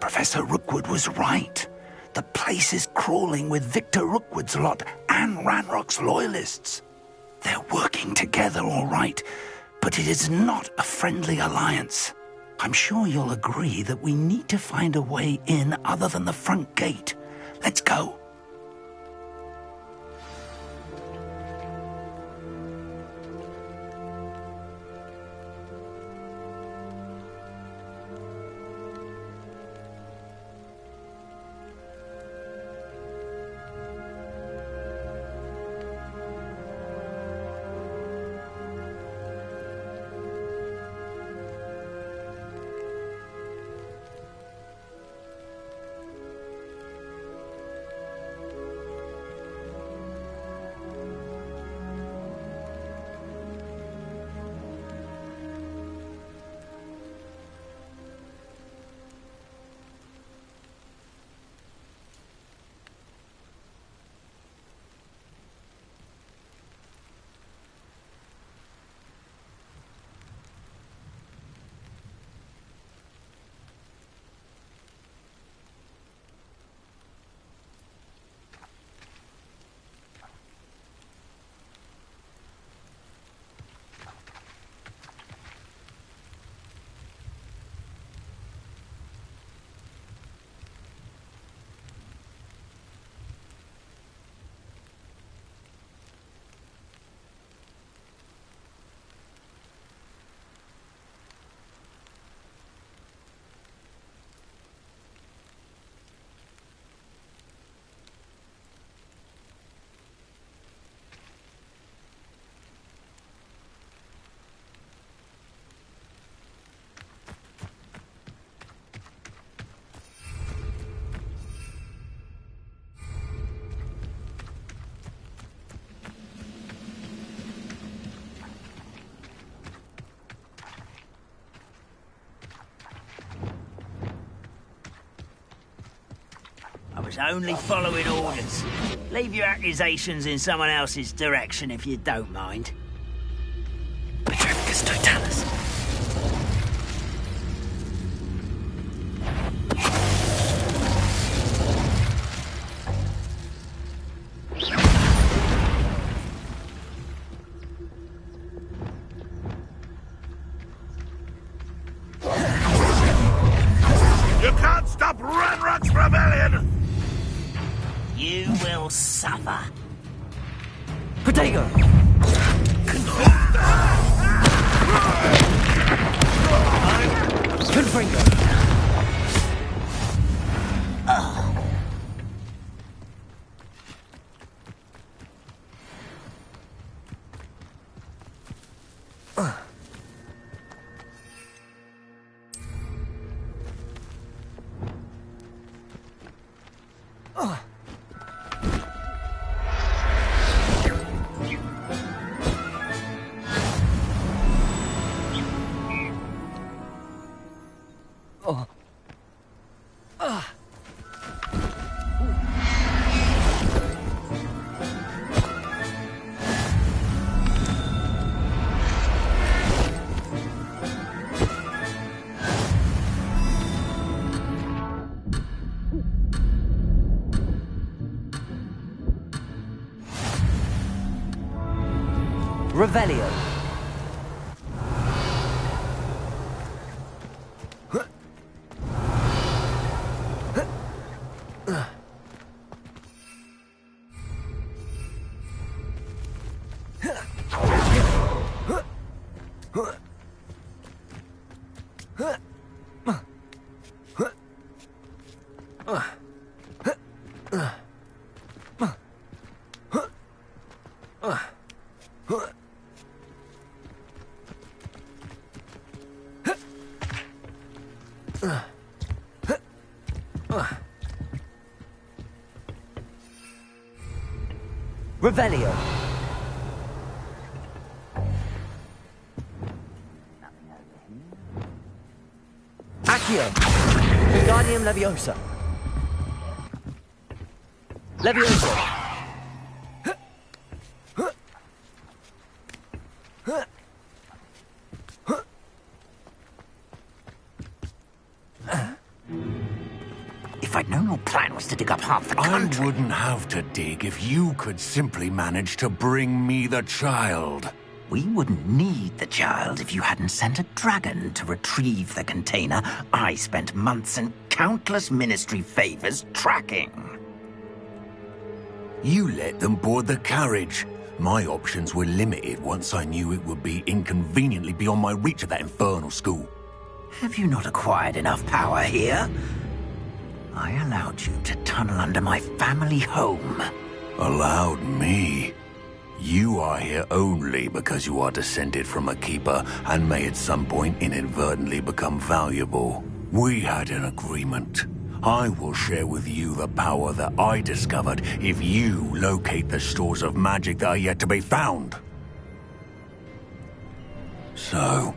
Professor Rookwood was right. The place is crawling with Victor Rookwood's lot and Ranrock's loyalists. They're working together, all right, but it is not a friendly alliance. I'm sure you'll agree that we need to find a way in other than the front gate. Let's go. Only following orders. Leave your accusations in someone else's direction if you don't mind. Petrificus totalis. You can't stop Ranrock's rebellion! You will suffer. Protego! Confringo! Revelio. Revelio. Accio. Wingardium Leviosa. Leviosa. If I'd known your plan was to dig up half the I country... wouldn't have to dig if you could simply manage to bring me the child. We wouldn't need the child if you hadn't sent a dragon to retrieve the container I spent months and countless ministry favors tracking. You let them board the carriage. My options were limited once I knew it would be inconveniently beyond my reach at that infernal school. Have you not acquired enough power here? I allowed you to tunnel under my family home. Allowed me? You are here only because you are descended from a keeper and may at some point inadvertently become valuable. We had an agreement. I will share with you the power that I discovered if you locate the stores of magic that are yet to be found. So,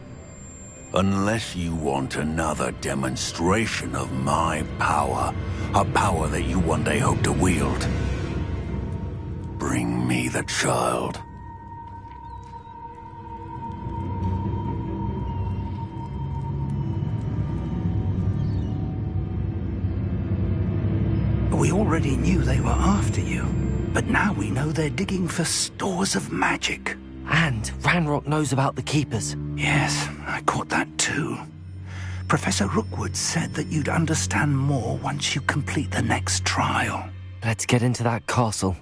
unless you want another demonstration of my power, a power that you one day hope to wield, bring me the child. We already knew they were after you, but now we know they're digging for stores of magic. And Ranrock knows about the Keepers. Yes, I caught that too. Professor Rookwood said that you'd understand more once you complete the next trial. Let's get into that castle.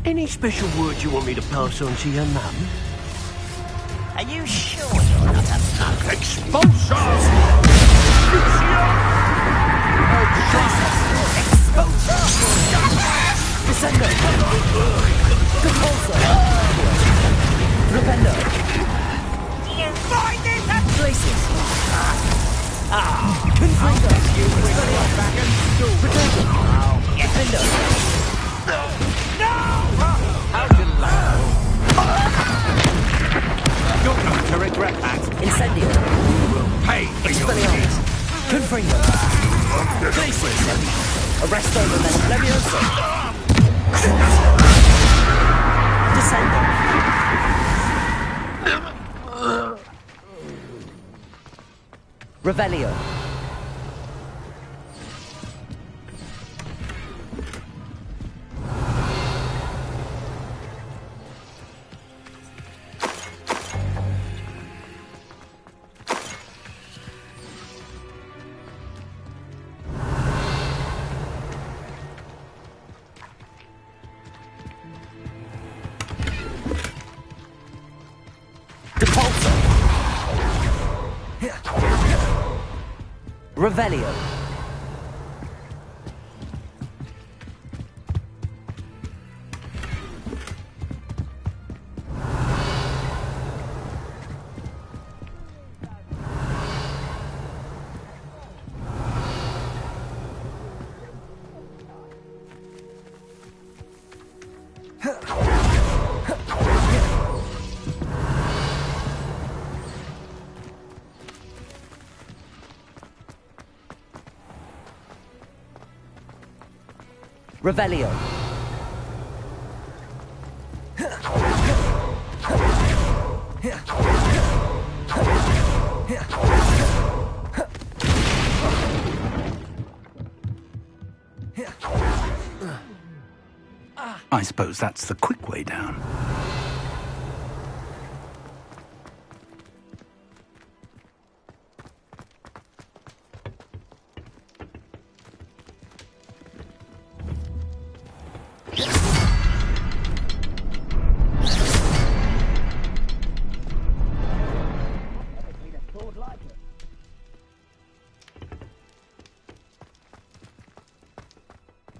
Any special word you want me to pass on to your mum? Are you sure you're not a punk? Expulsion! Descendo! Compulsor! Rependo! You find it! Places! Confringo! Potato! Defendo! How delightful. You're going to regret that. Incendio! Pay for your Expelliarmus! Confringo! Places! Arresto Memento Levioso! Descendo! Revelio! Revelio. Revelio. I suppose that's the quick way down.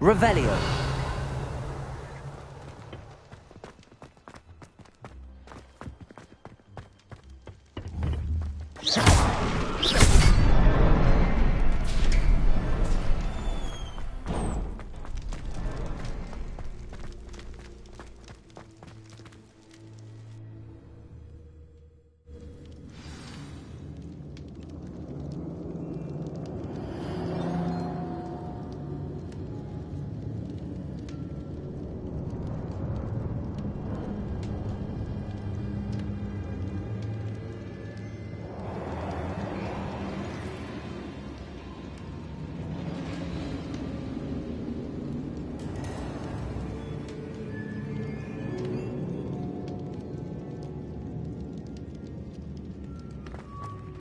Revelio.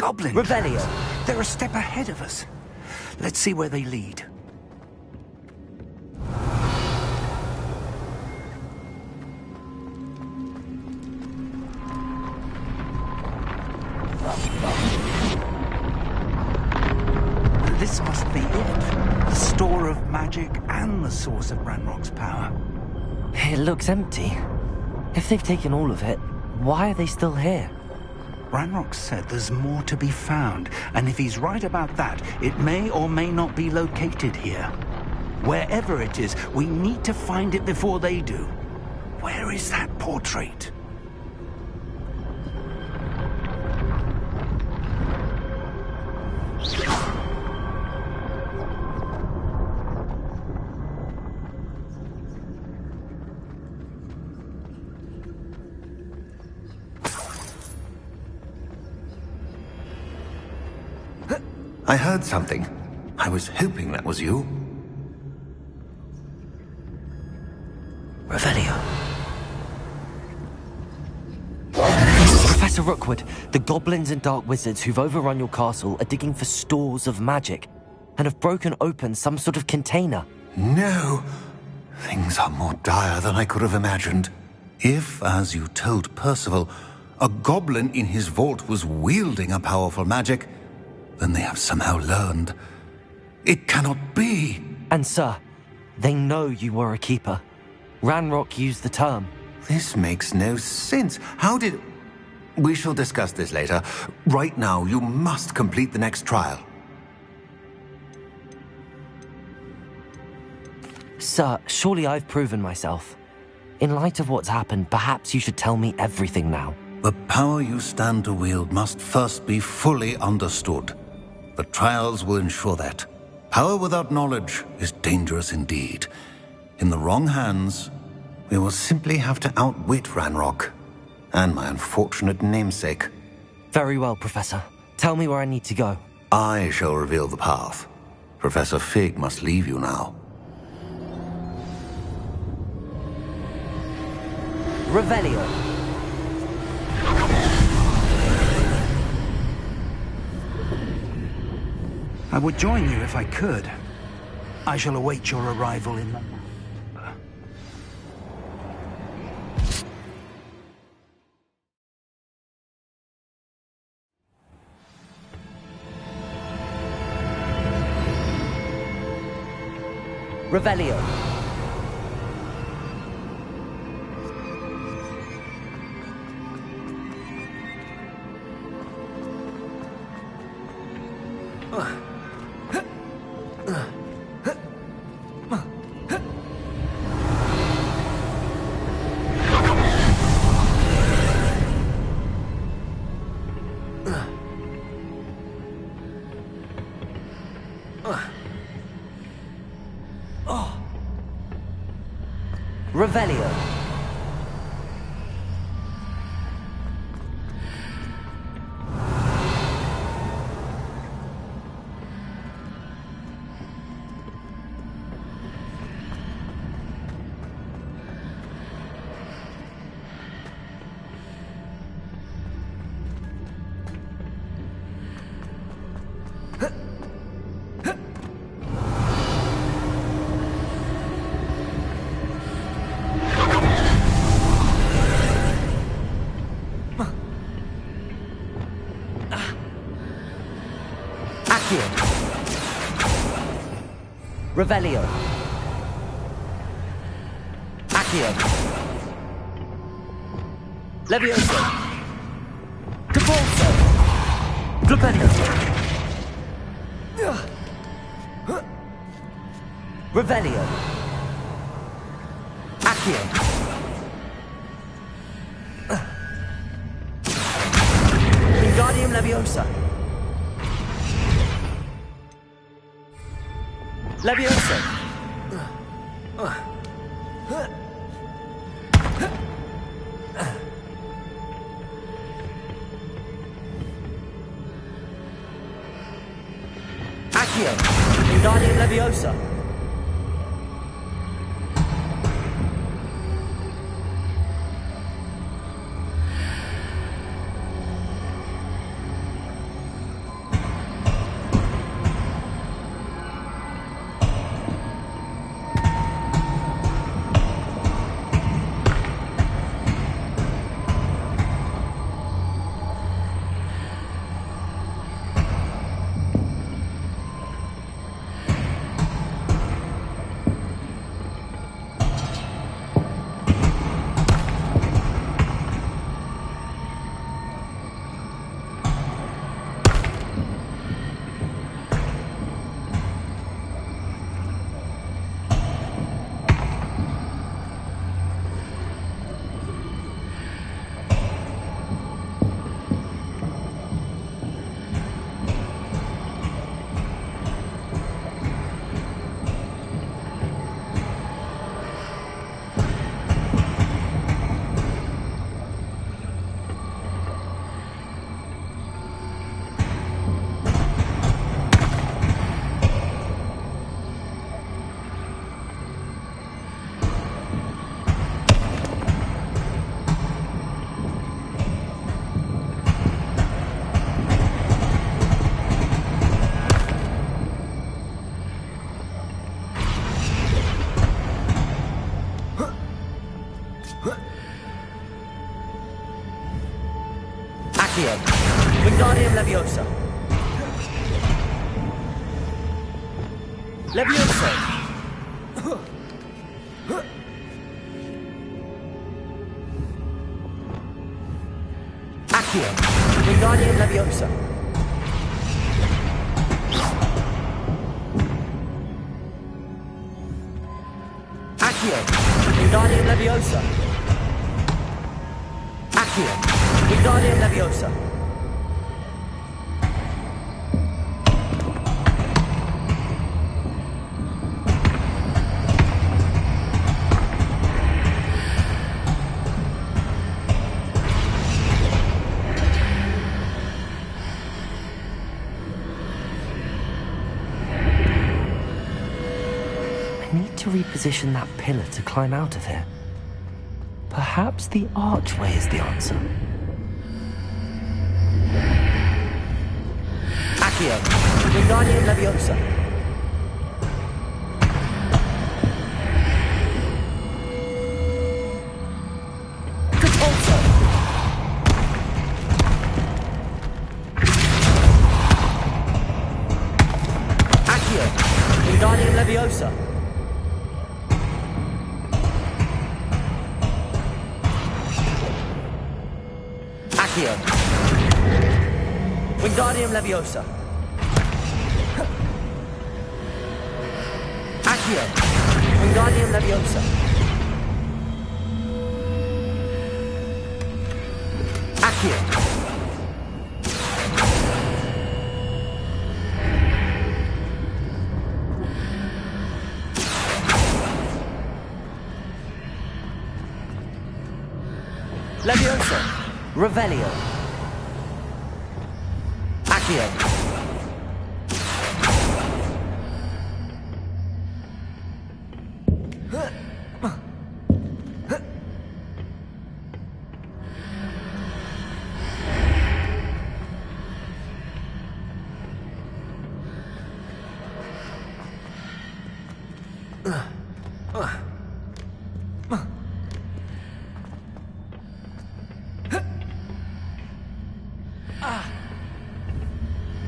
goblins. Revelio. They're a step ahead of us. Let's see where they lead. This must be it. The store of magic and the source of Ranrock's power. It looks empty. If they've taken all of it, why are they still here? Ranrock said there's more to be found, and if he's right about that, it may or may not be located here. Wherever it is, we need to find it before they do. Where is that portrait? I heard something. I was hoping that was you. Revelio. Professor Rookwood, the goblins and dark wizards who've overrun your castle are digging for stores of magic and have broken open some sort of container. No. Things are more dire than I could have imagined. If, as you told Percival, a goblin in his vault was wielding a powerful magic, then they have somehow learned. It cannot be. And sir, they know you were a keeper. Ranrock used the term. This makes no sense. How did... We shall discuss this later. Right now, you must complete the next trial. Sir, surely I've proven myself. In light of what's happened, perhaps you should tell me everything now. The power you stand to wield must first be fully understood. The trials will ensure that. Power without knowledge is dangerous indeed. In the wrong hands, we will simply have to outwit Ranrock and my unfortunate namesake. Very well, Professor. Tell me where I need to go. I shall reveal the path. Professor Fig must leave you now. Revelio. I would join you if I could. I shall await your arrival in the... Revelio. Revelio. Revelio. Accio. Levioso. Cabalso. Revelio. Revelio. Accio. Wingardium Leviosa. Leviosa. Accio. Wingardium Leviosa. Wingardium Leviosa. Leviosa. Accio. Wingardium Leviosa. Accio. Wingardium Leviosa. Accio. Wingardium Leviosa. To reposition that pillar to climb out of here. Perhaps the archway is the answer. Accio. Wingardium Leviosa. Catapulta. Accio. Wingardium Leviosa. Accio. Wingardium Leviosa. Accio. Wingardium Leviosa. Accio. Leviosa. Revelio. Accio.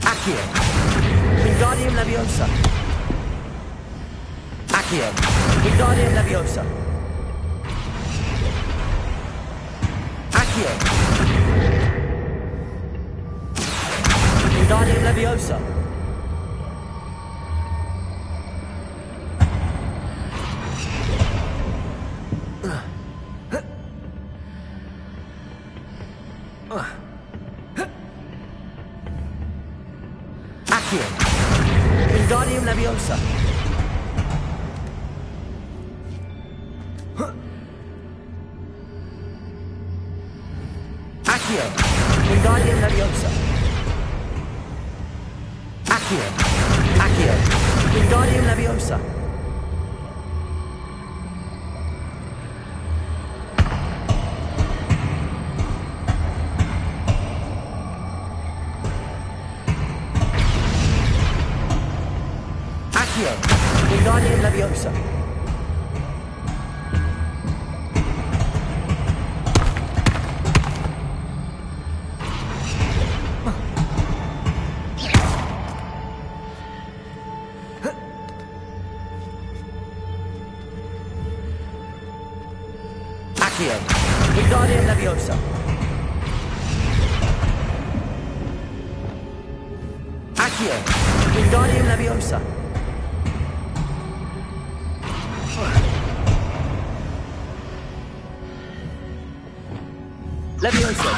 Accio. Wingardium Leviosa. Accio. Wingardium Leviosa. Accio. Wingardium Leviosa. Accio. Wingardium Leviosa. Accio. Wingardium Leviosa. Accio. Accio. Wingardium Leviosa. Accio. Wingardium Leviosa. Accio. Wingardium Leviosa. Accio. Wingardium Leviosa. Leviosa.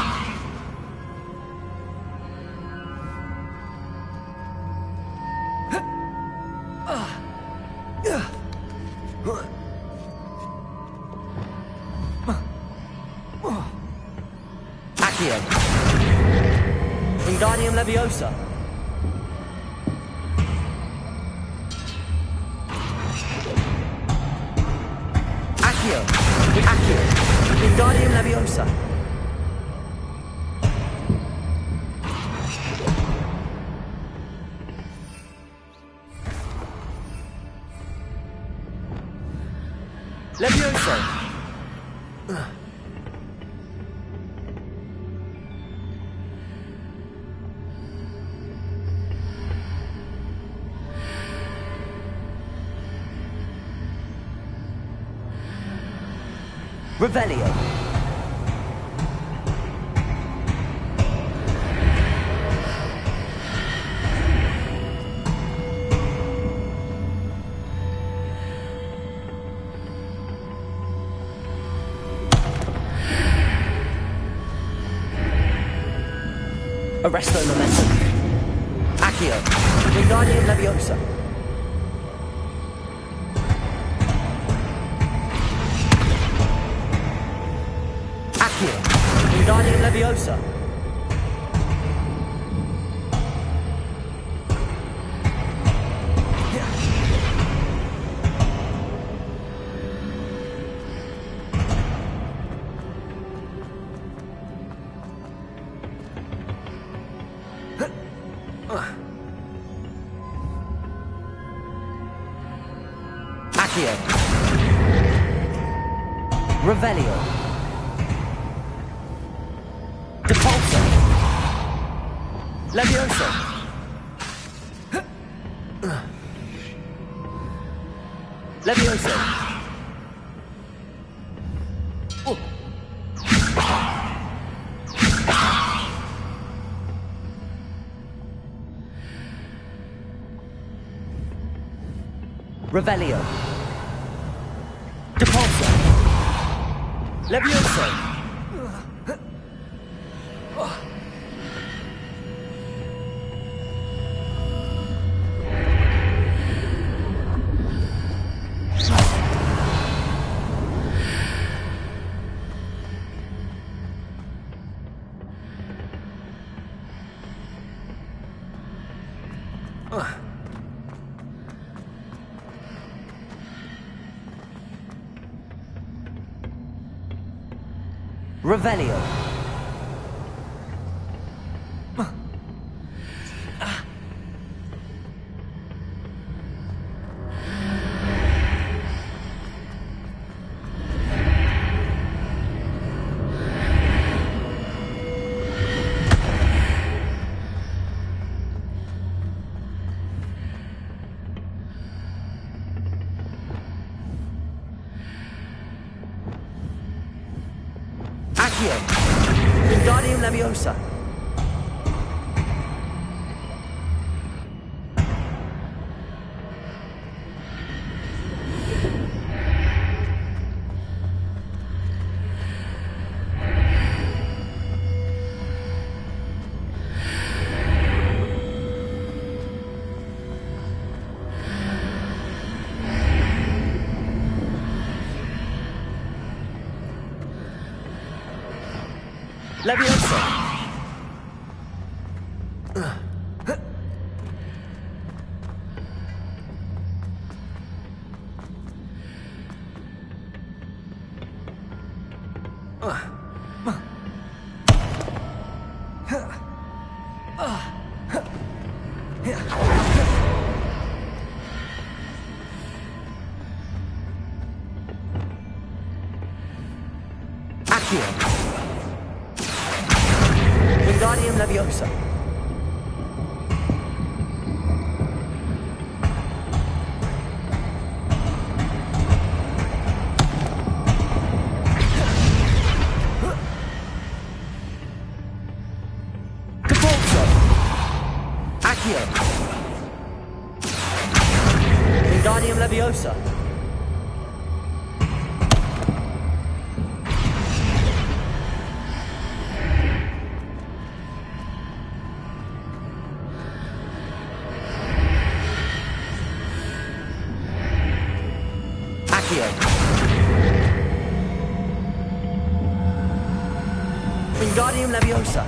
Accio. Wingardium Leviosa. Accio. Accio. Wingardium Leviosa. Leviosa. Revelio. Arresto Momentum. Accio. Wingardium Leviosa. Accio. Wingardium Leviosa. Accio. Revelio. Depulso. Levioso. Levioso. Revelio. Depulso. Levioso. Revelio. Accio. Wingardium Leviosa. Leviosa. Accio. Wingardium Leviosa. Depulso. Accio. Wingardium Leviosa. Accio. Wingardium Leviosa.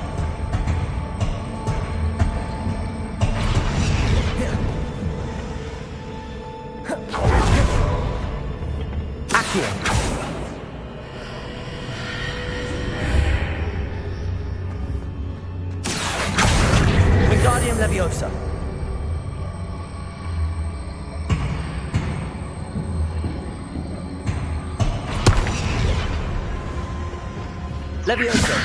Accio. Wingardium Leviosa. Leviosa.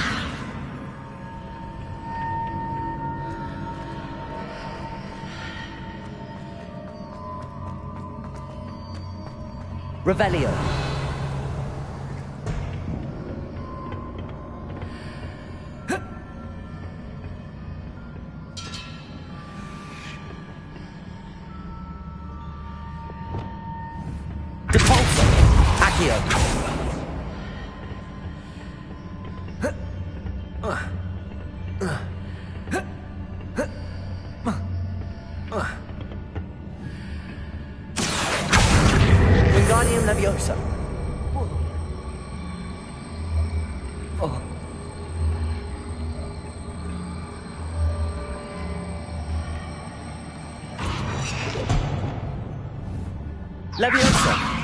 Revelio. Accio. Wingardium Leviosa. Oh. Leviosa.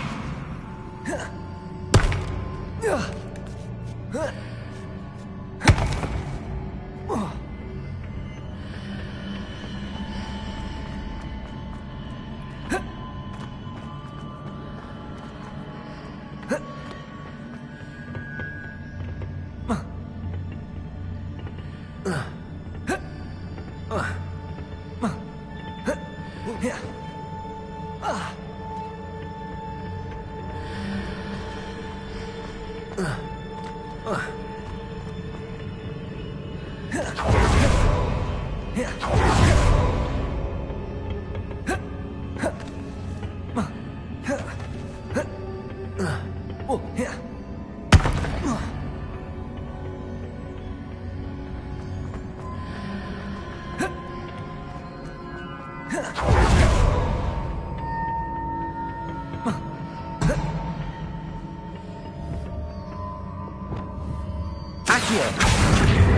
Accio.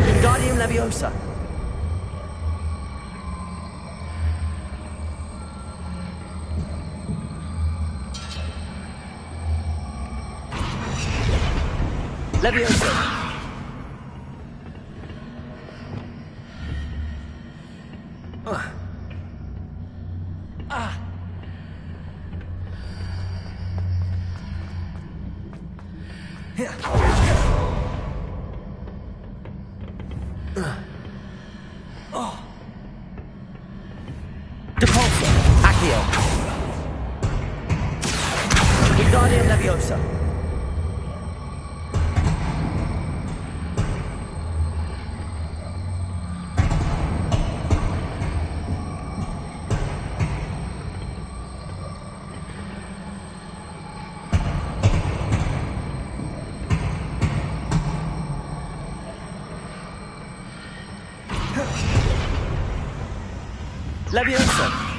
Wingardium Leviosa. Leviosa. Depulso. Accio. Wingardium Leviosa. Leviosa.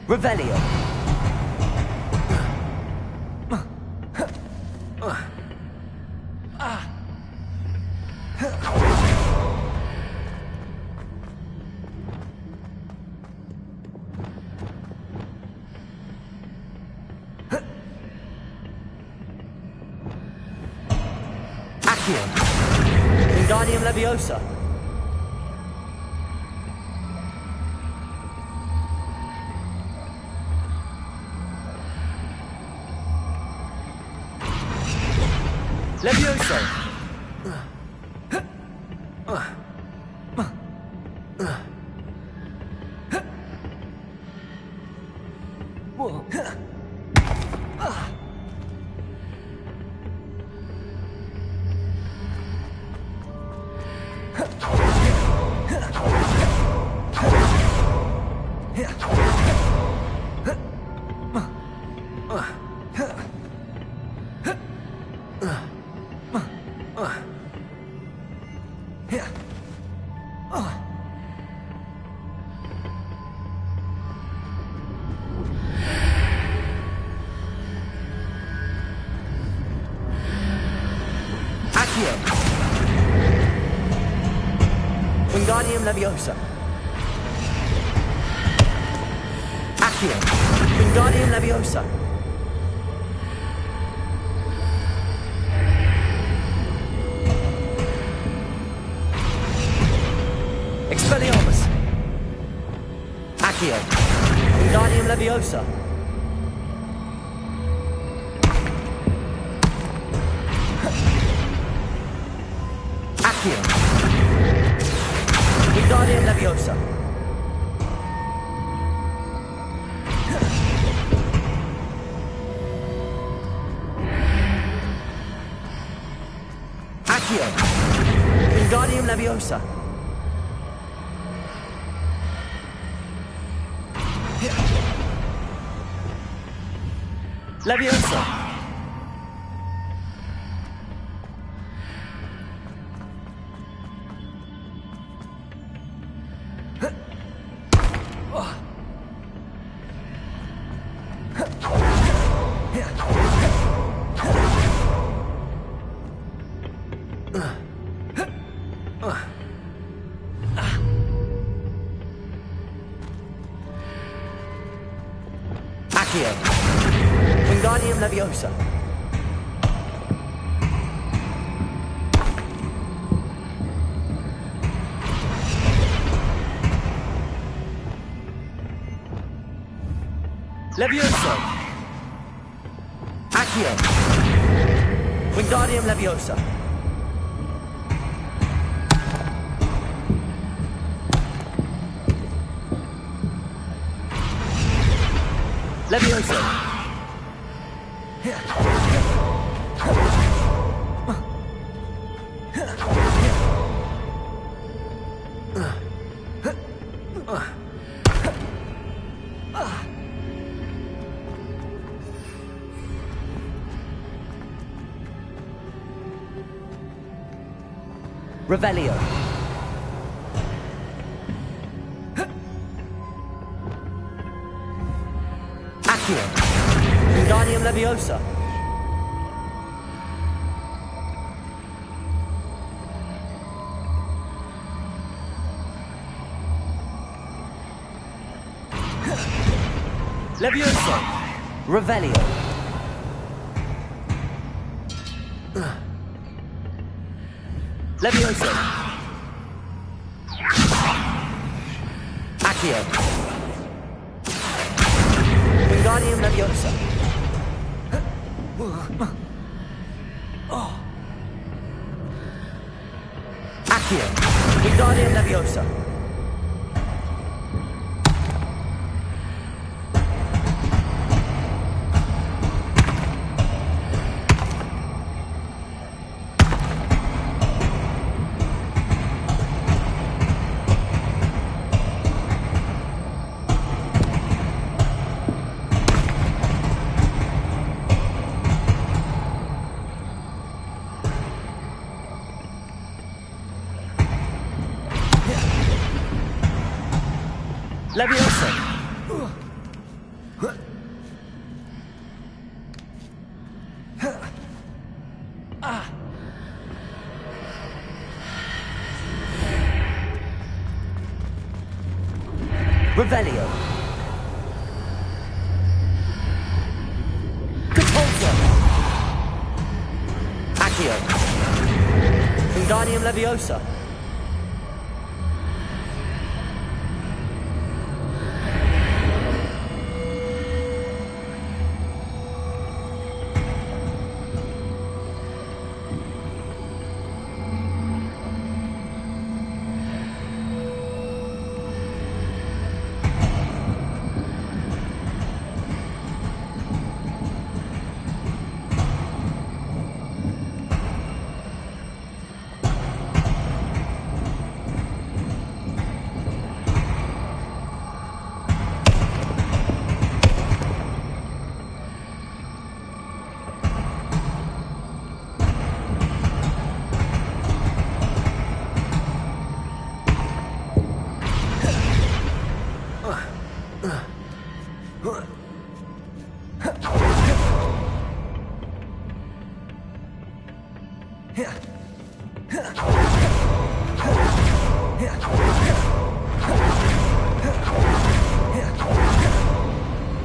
Revelio. Accio. Wingardium Leviosa. Leviosa. Whoa. Wingardium Leviosa. Accio. Wingardium Leviosa. Expelliarmus. Accio. Wingardium Leviosa. Accio. Wingardium Leviosa. Accio. Wingardium Leviosa. Leviosa. Accio. Wingardium Leviosa. Leviosa. Accio. Wingardium Leviosa. Leviosa. Revelio. Accio. Wingardium Leviosa. Leviosa. Revelio. Leviosa. Accio. Wingardium Leviosa. Accio. Wingardium Leviosa. Leviosa. Revelio. Catapulta. Accio. Wingardium Leviosa.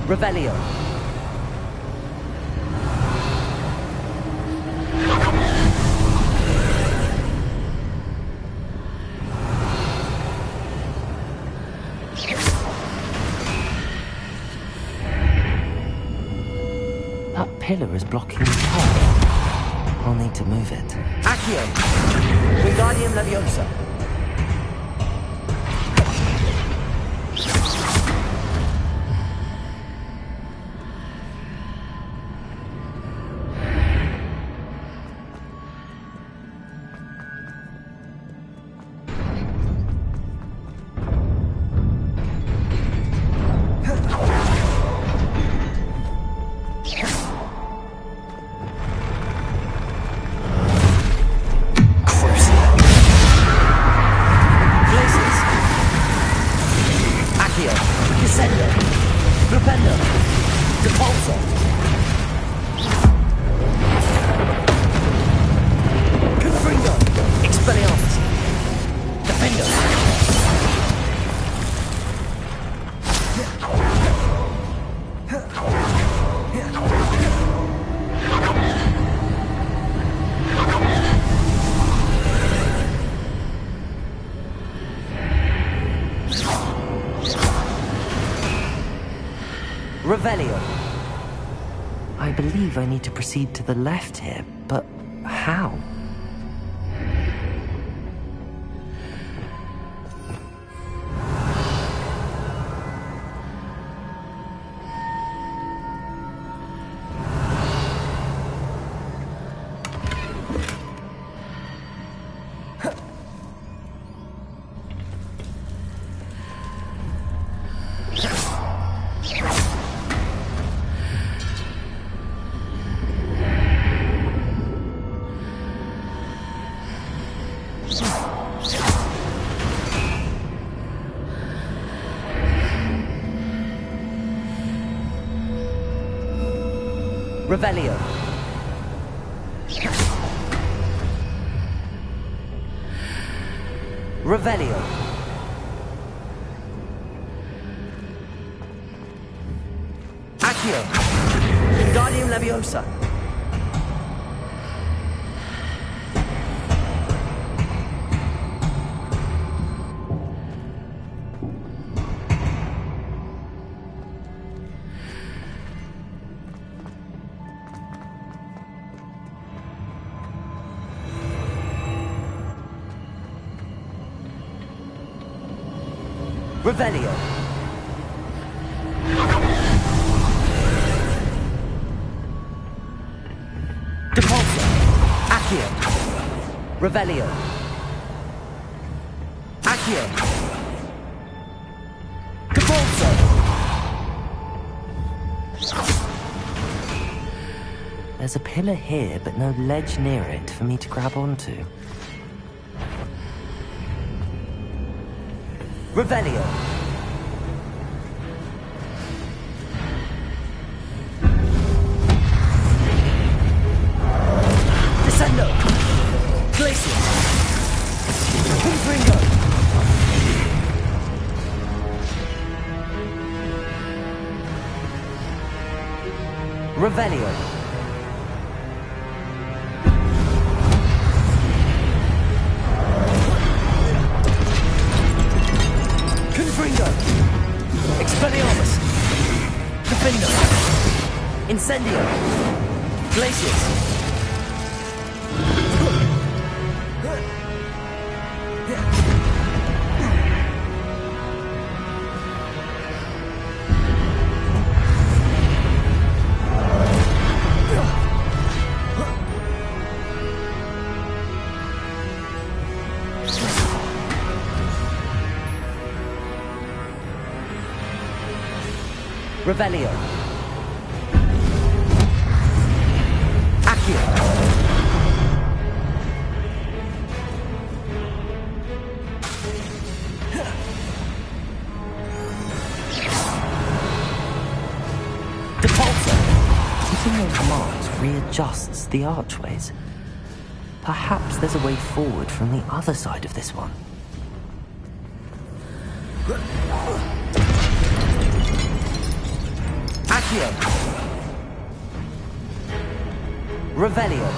Revelio. pillar is blocking the path. I'll need to move it. Accio. Wingardium Leviosa. Revelio. I believe I need to proceed to the left here, but how? Revelio. Revelio. Accio. Wingardium Leviosa. Revelio. Depulso. Accio. Revelio. Accio. Depulso. There's a pillar here, but no ledge near it for me to grab onto. Revelio. Descendo. Glacier. Confringo. Revelio. Confringo. Expelliarmus. Defendo. Incendio. Glacius. Revelio. Accio. Depulso. Hitting those marks readjusts the archways. Perhaps there's a way forward from the other side of this one. Accio. Revelio.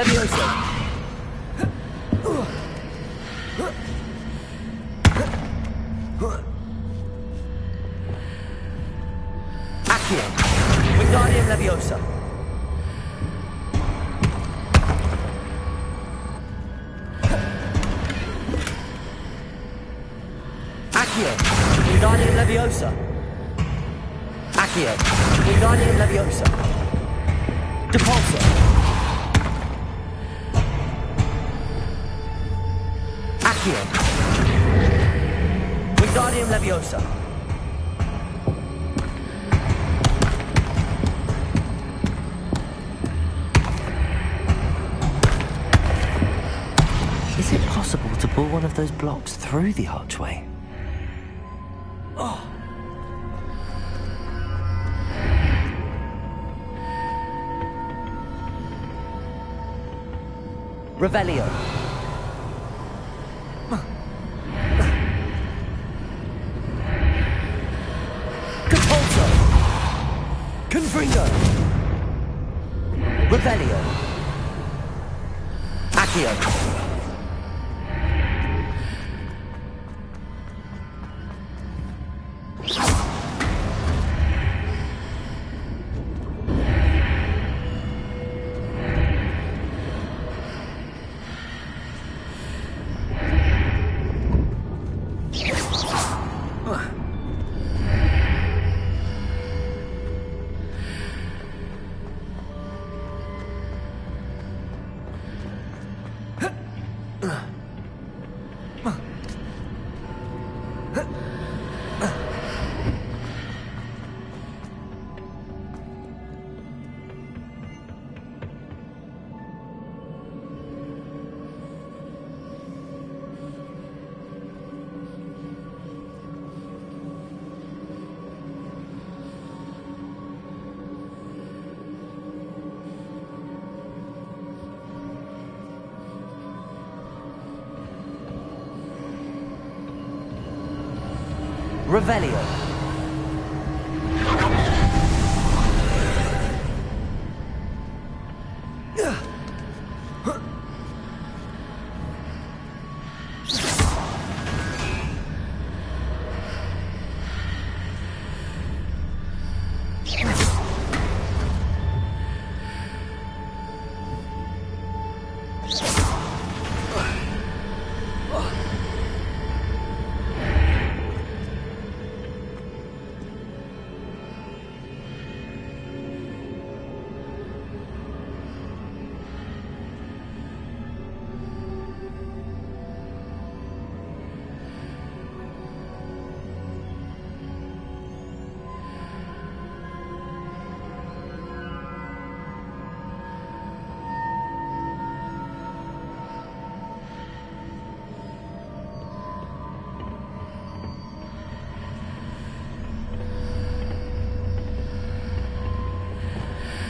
Levioso. Accio. Wingardium Leviosa. Accio. Wingardium Leviosa. Accio. Wingardium Leviosa. Depulso. Accio. Wingardium Leviosa. Is it possible to pull one of those blocks through the archway? Revelio. Compulso. Confringo. Revelio. Accio. Revelio.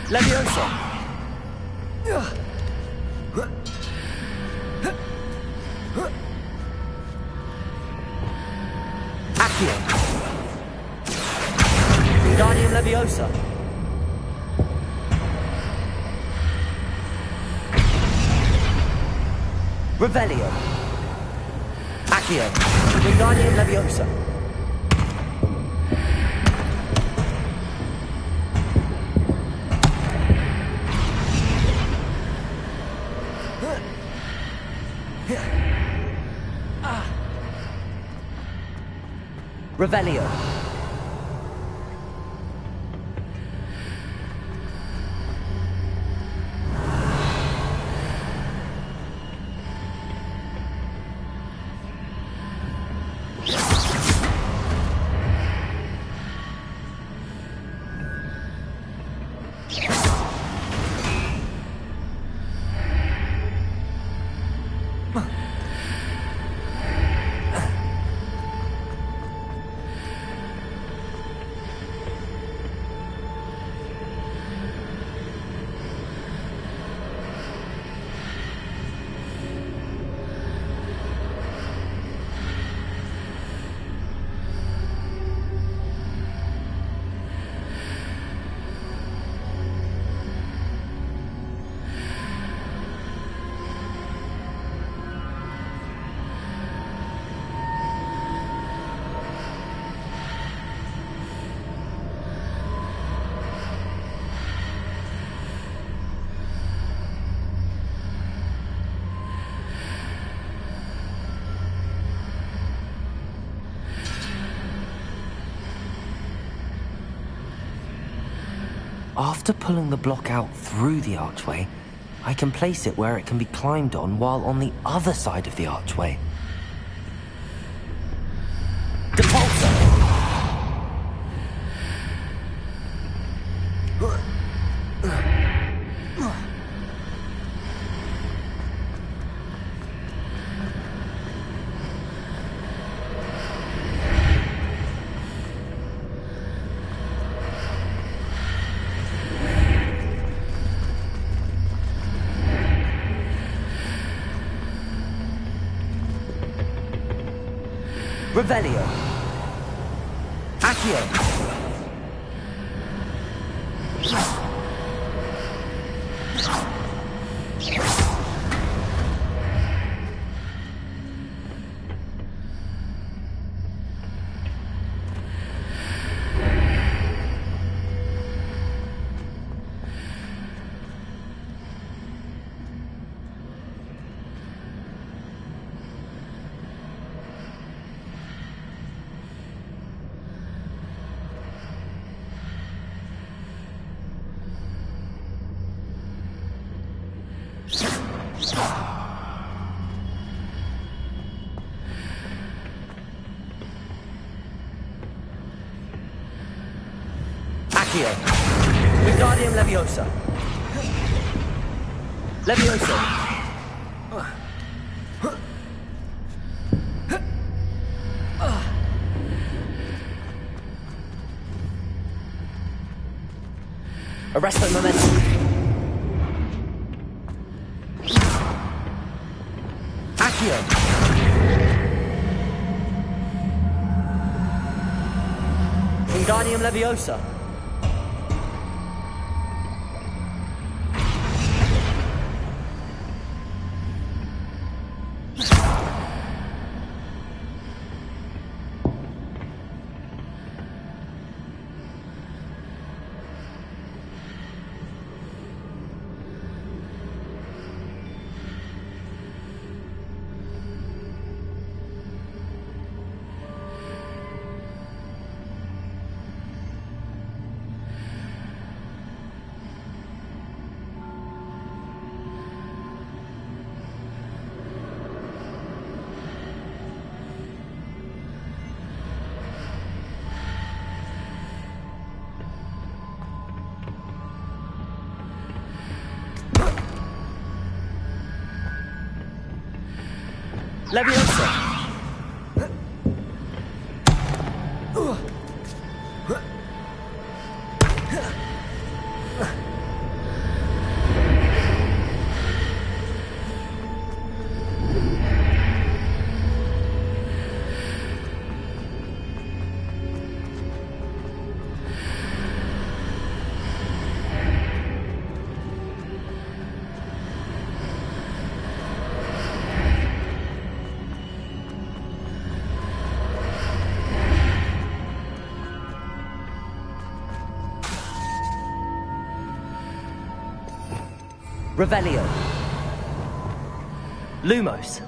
Levioso. Accio. Wingardium Leviosa. Revelio. Accio. Wingardium Leviosa. Revelio. After pulling the block out through the archway, I can place it where it can be climbed on while on the other side of the archway. Depulsor! Revelio. Accio. Accio. Wingardium Leviosa. Leviosa. Arresto Momentum. Accio. Wingardium Leviosa. Leviosa. Revelio. Lumos.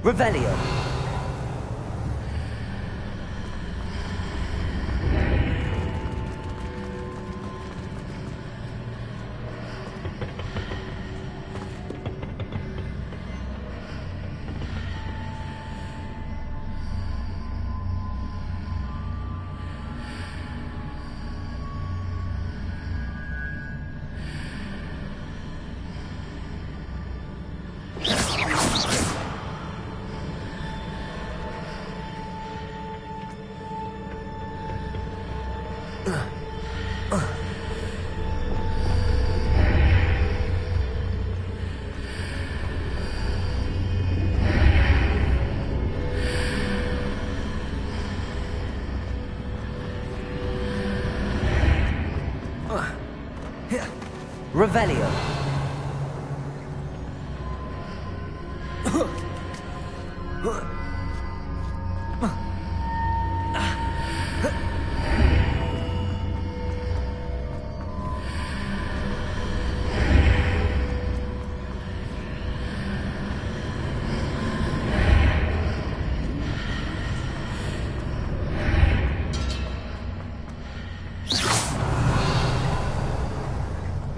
Revelio. Revelio.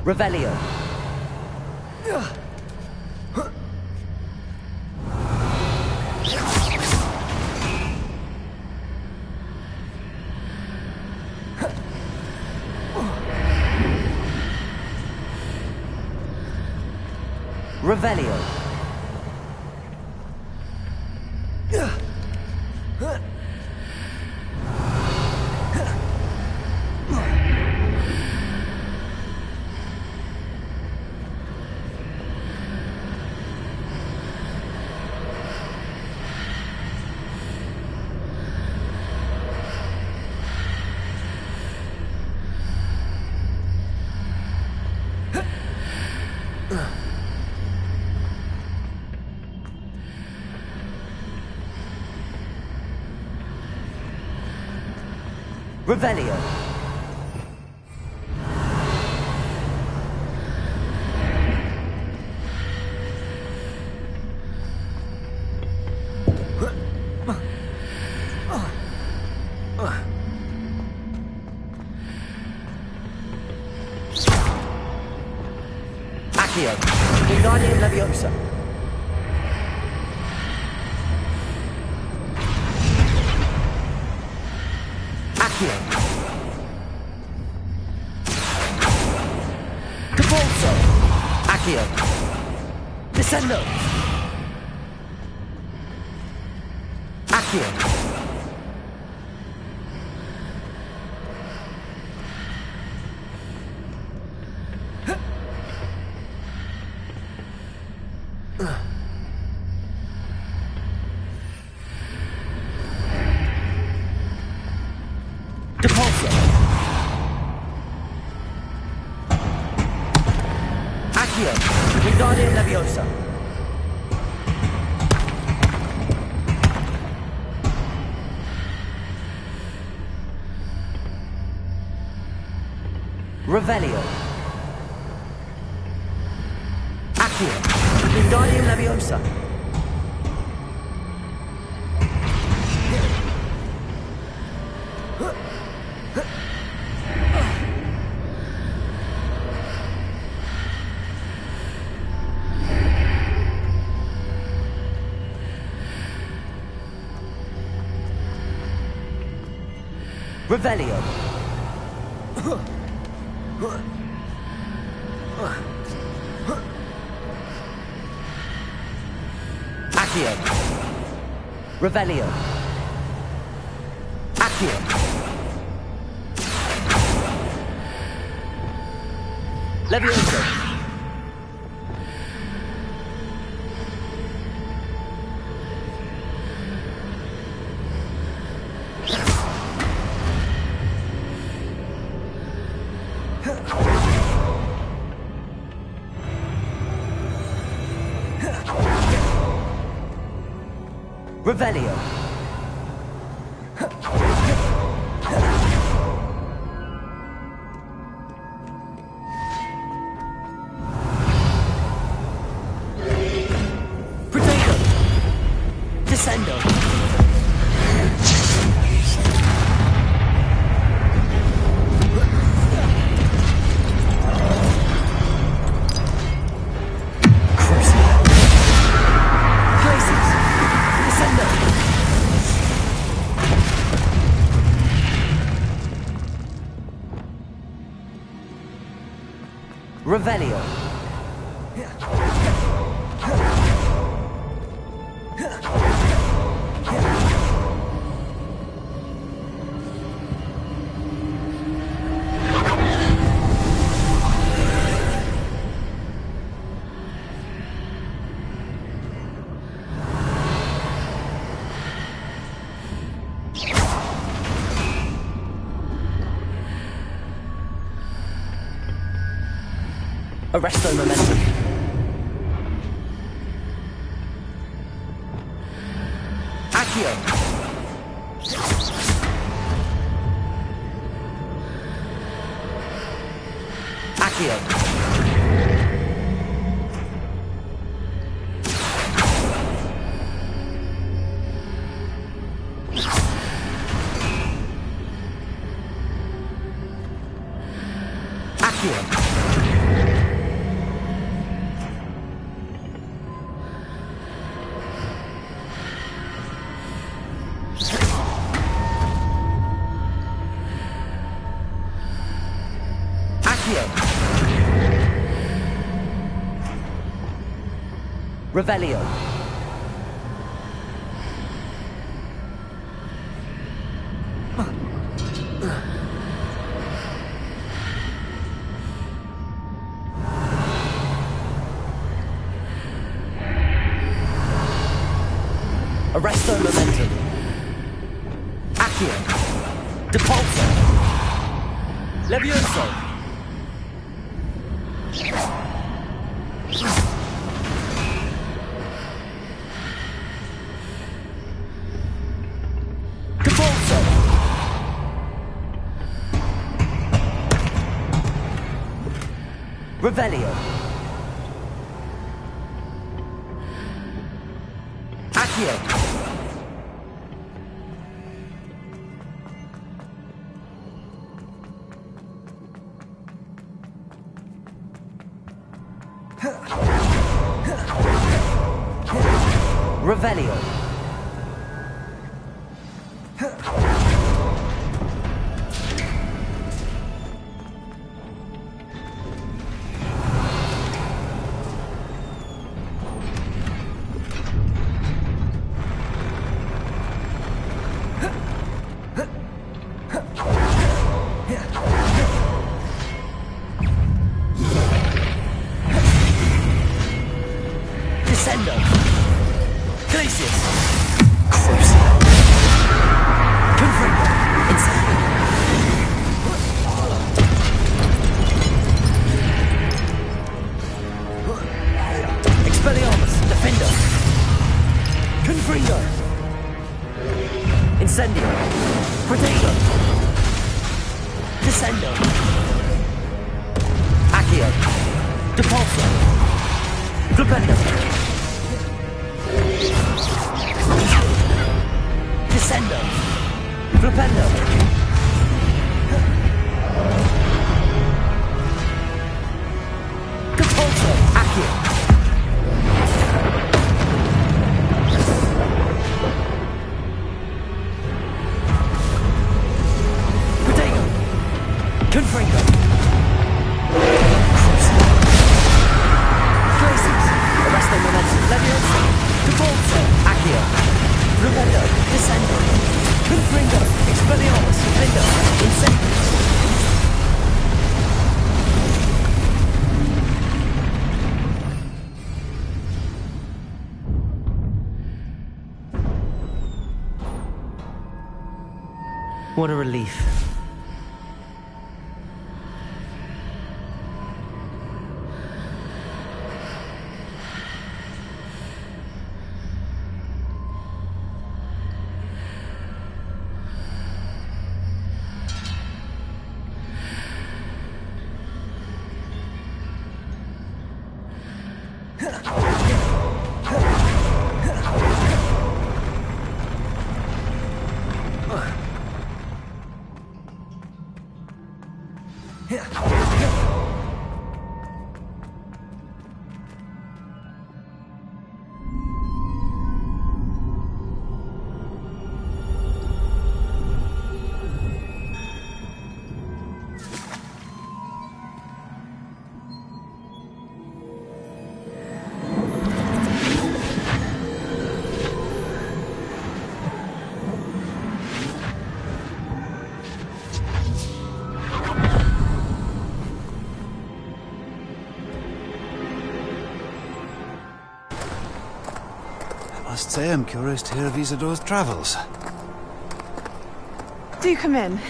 Revelio. Revelio. Revelio. Accio. Wingardium Leviosa. Accio. Cabolso. Accio. Descendo. Accio. Depulso. Accio. Wingardium Leviosa. Revelio. Accio. Wingardium Leviosa. Revelio. Accio. Revelio. Accio. Leviosa. Revelio. Protego. Descendo. Revelio. Arresto momentum. Accio. Accio. Revelio. Arresto momentum. Accio. Depulso. Levioso. Depulso. Revelio. Accio. Revelio. Descendo. Glacius. Crucible. Confringo. Inside. Expelliarmus. Defender. Confringo. Incendio. Protego. Descendo. Accio. Depulso. Flipendo. Descendo. Flipendo. Depulso. Accio. Protego. Confringo. Glacius. Arresto momentum. Levioso. Depulso. Accio. Flipendo. Descendo. Confringo. Expelliarmus. Defender. Incendio. What a relief. I must say I'm curious to hear of Isidore's travels. Do come in.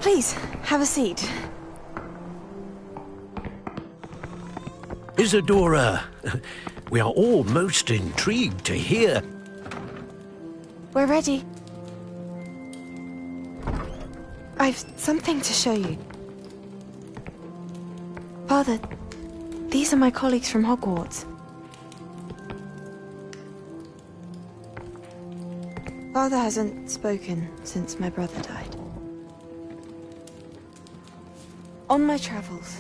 Please, have a seat. Isadora, we are all most intrigued to hear. We're ready. I've something to show you. Father, these are my colleagues from Hogwarts. Father hasn't spoken since my brother died. On my travels,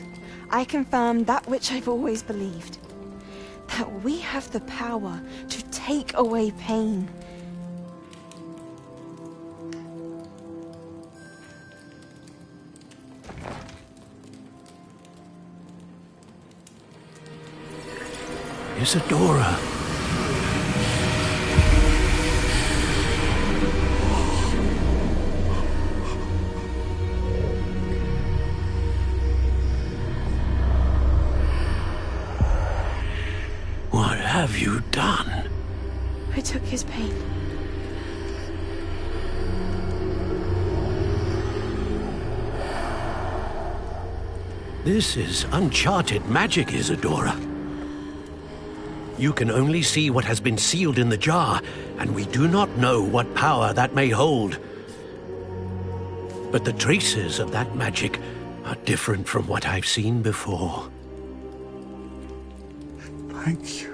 I confirmed that which I've always believed. That we have the power to take away pain. Isadora. What have you done? I took his pain. This is uncharted magic, Isadora. You can only see what has been sealed in the jar, and we do not know what power that may hold. But the traces of that magic are different from what I've seen before. Thank you.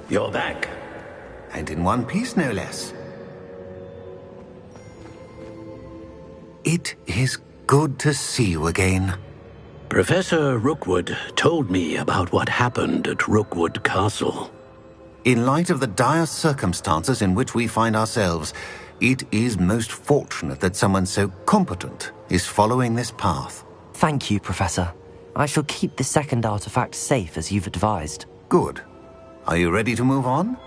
You're back. And in one piece, no less. It is good to see you again. Professor Rookwood told me about what happened at Rookwood Castle. In light of the dire circumstances in which we find ourselves, it is most fortunate that someone so competent is following this path. Thank you, Professor. I shall keep the second artifact safe as you've advised. Good. Are you ready to move on?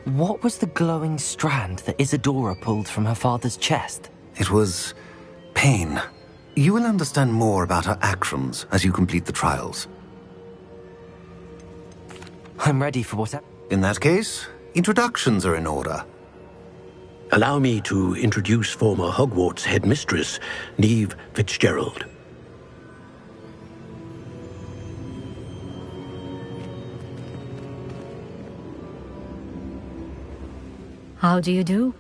What was the glowing strand that Isadora pulled from her father's chest? It was pain. You will understand more about her actions as you complete the trials. I'm ready for whatever. In that case, introductions are in order. Allow me to introduce former Hogwarts headmistress, Neve Fitzgerald. How do you do?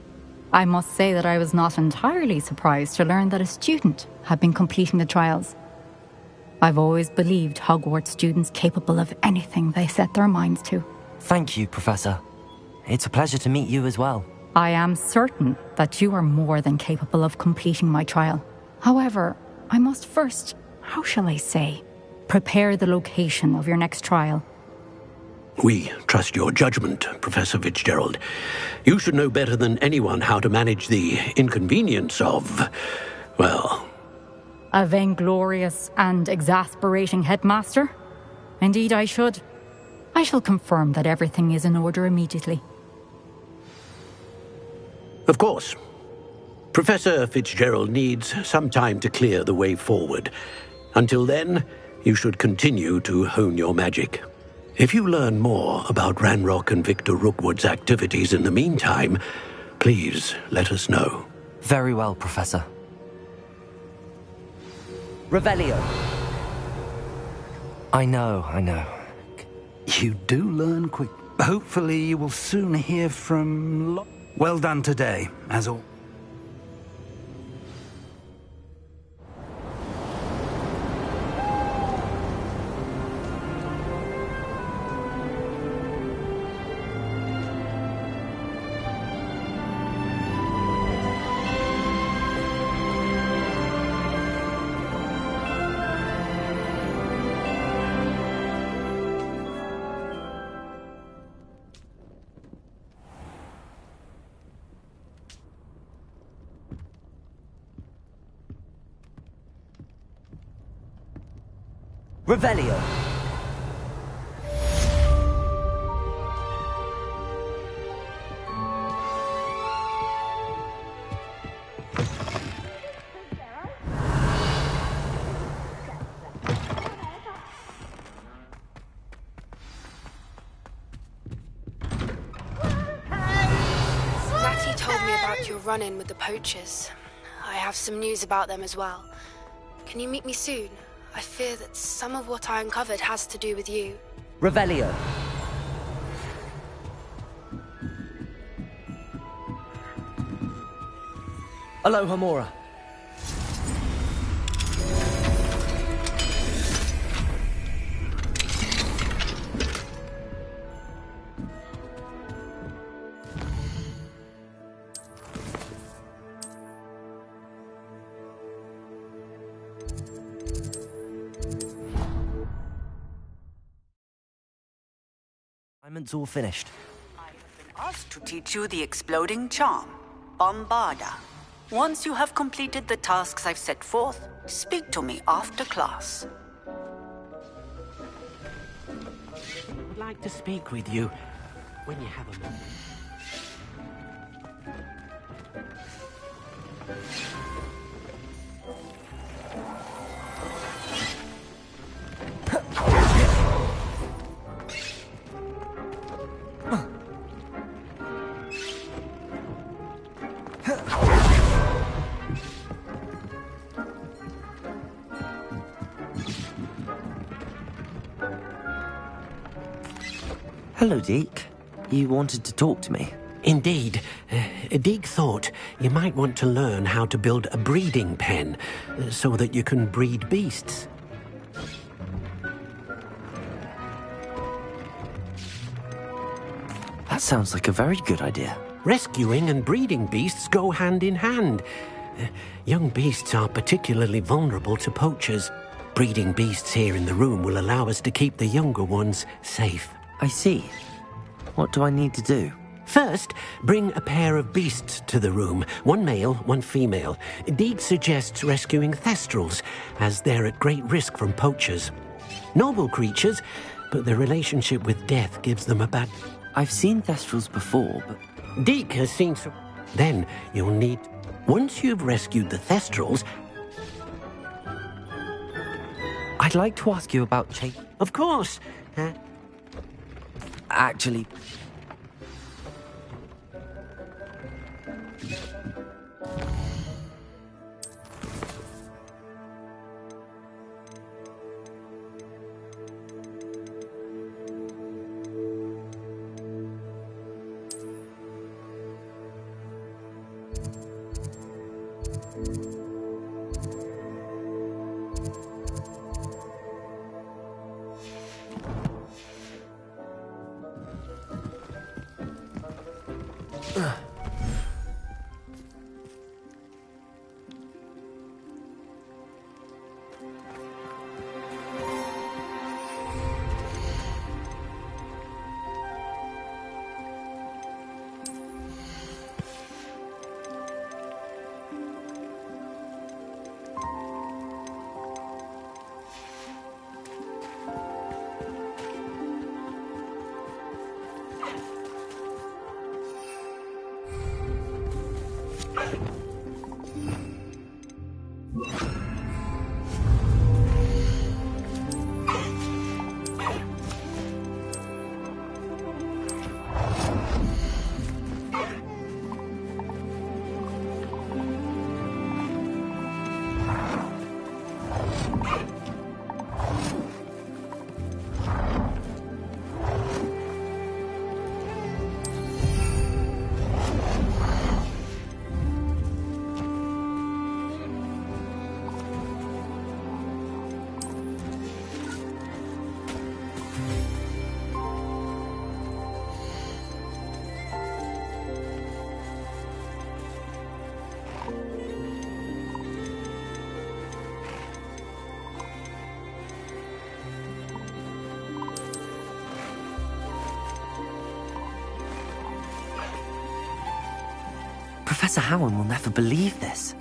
I must say that I was not entirely surprised to learn that a student had been completing the trials. I've always believed Hogwarts students capable of anything they set their minds to. Thank you, Professor. It's a pleasure to meet you as well. I am certain that you are more than capable of completing my trial. However, I must first, how shall I say, prepare the location of your next trial. We trust your judgment, Professor Fitzgerald. You should know better than anyone how to manage the inconvenience of, well... A vainglorious and exasperating headmaster? Indeed I should. I shall confirm that everything is in order immediately. Of course. Professor Fitzgerald needs some time to clear the way forward. Until then, you should continue to hone your magic. If you learn more about Ranrock and Victor Rookwood's activities in the meantime, please let us know. Very well, Professor. Revelio. I know. You do learn quick. Hopefully you will soon hear from... Well done today, as all. Revelio. Natty told me about your run-in with the poachers. I have some news about them as well. Can you meet me soon? I fear that some of what I uncovered has to do with you. Revelio. Aloha Mora. Assignment's all finished. I have been asked to teach you the exploding charm, Bombarda. Once you have completed the tasks I've set forth, speak to me after class. I would like to speak with you when you have a moment. Hello, Deke. You wanted to talk to me? Indeed. Deke thought you might want to learn how to build a breeding pen so that you can breed beasts. That sounds like a very good idea. Rescuing and breeding beasts go hand in hand. Young beasts are particularly vulnerable to poachers. Breeding beasts here in the room will allow us to keep the younger ones safe. I see. What do I need to do? First, bring a pair of beasts to the room. One male, one female. Deke suggests rescuing thestrals, as they're at great risk from poachers. Noble creatures, but their relationship with death gives them a bad... I've seen thestrals before, but... Deke has seen some... Then you'll need... Once you've rescued the thestrals... I'd like to ask you about Of course. Actually... Professor Howard will never believe this.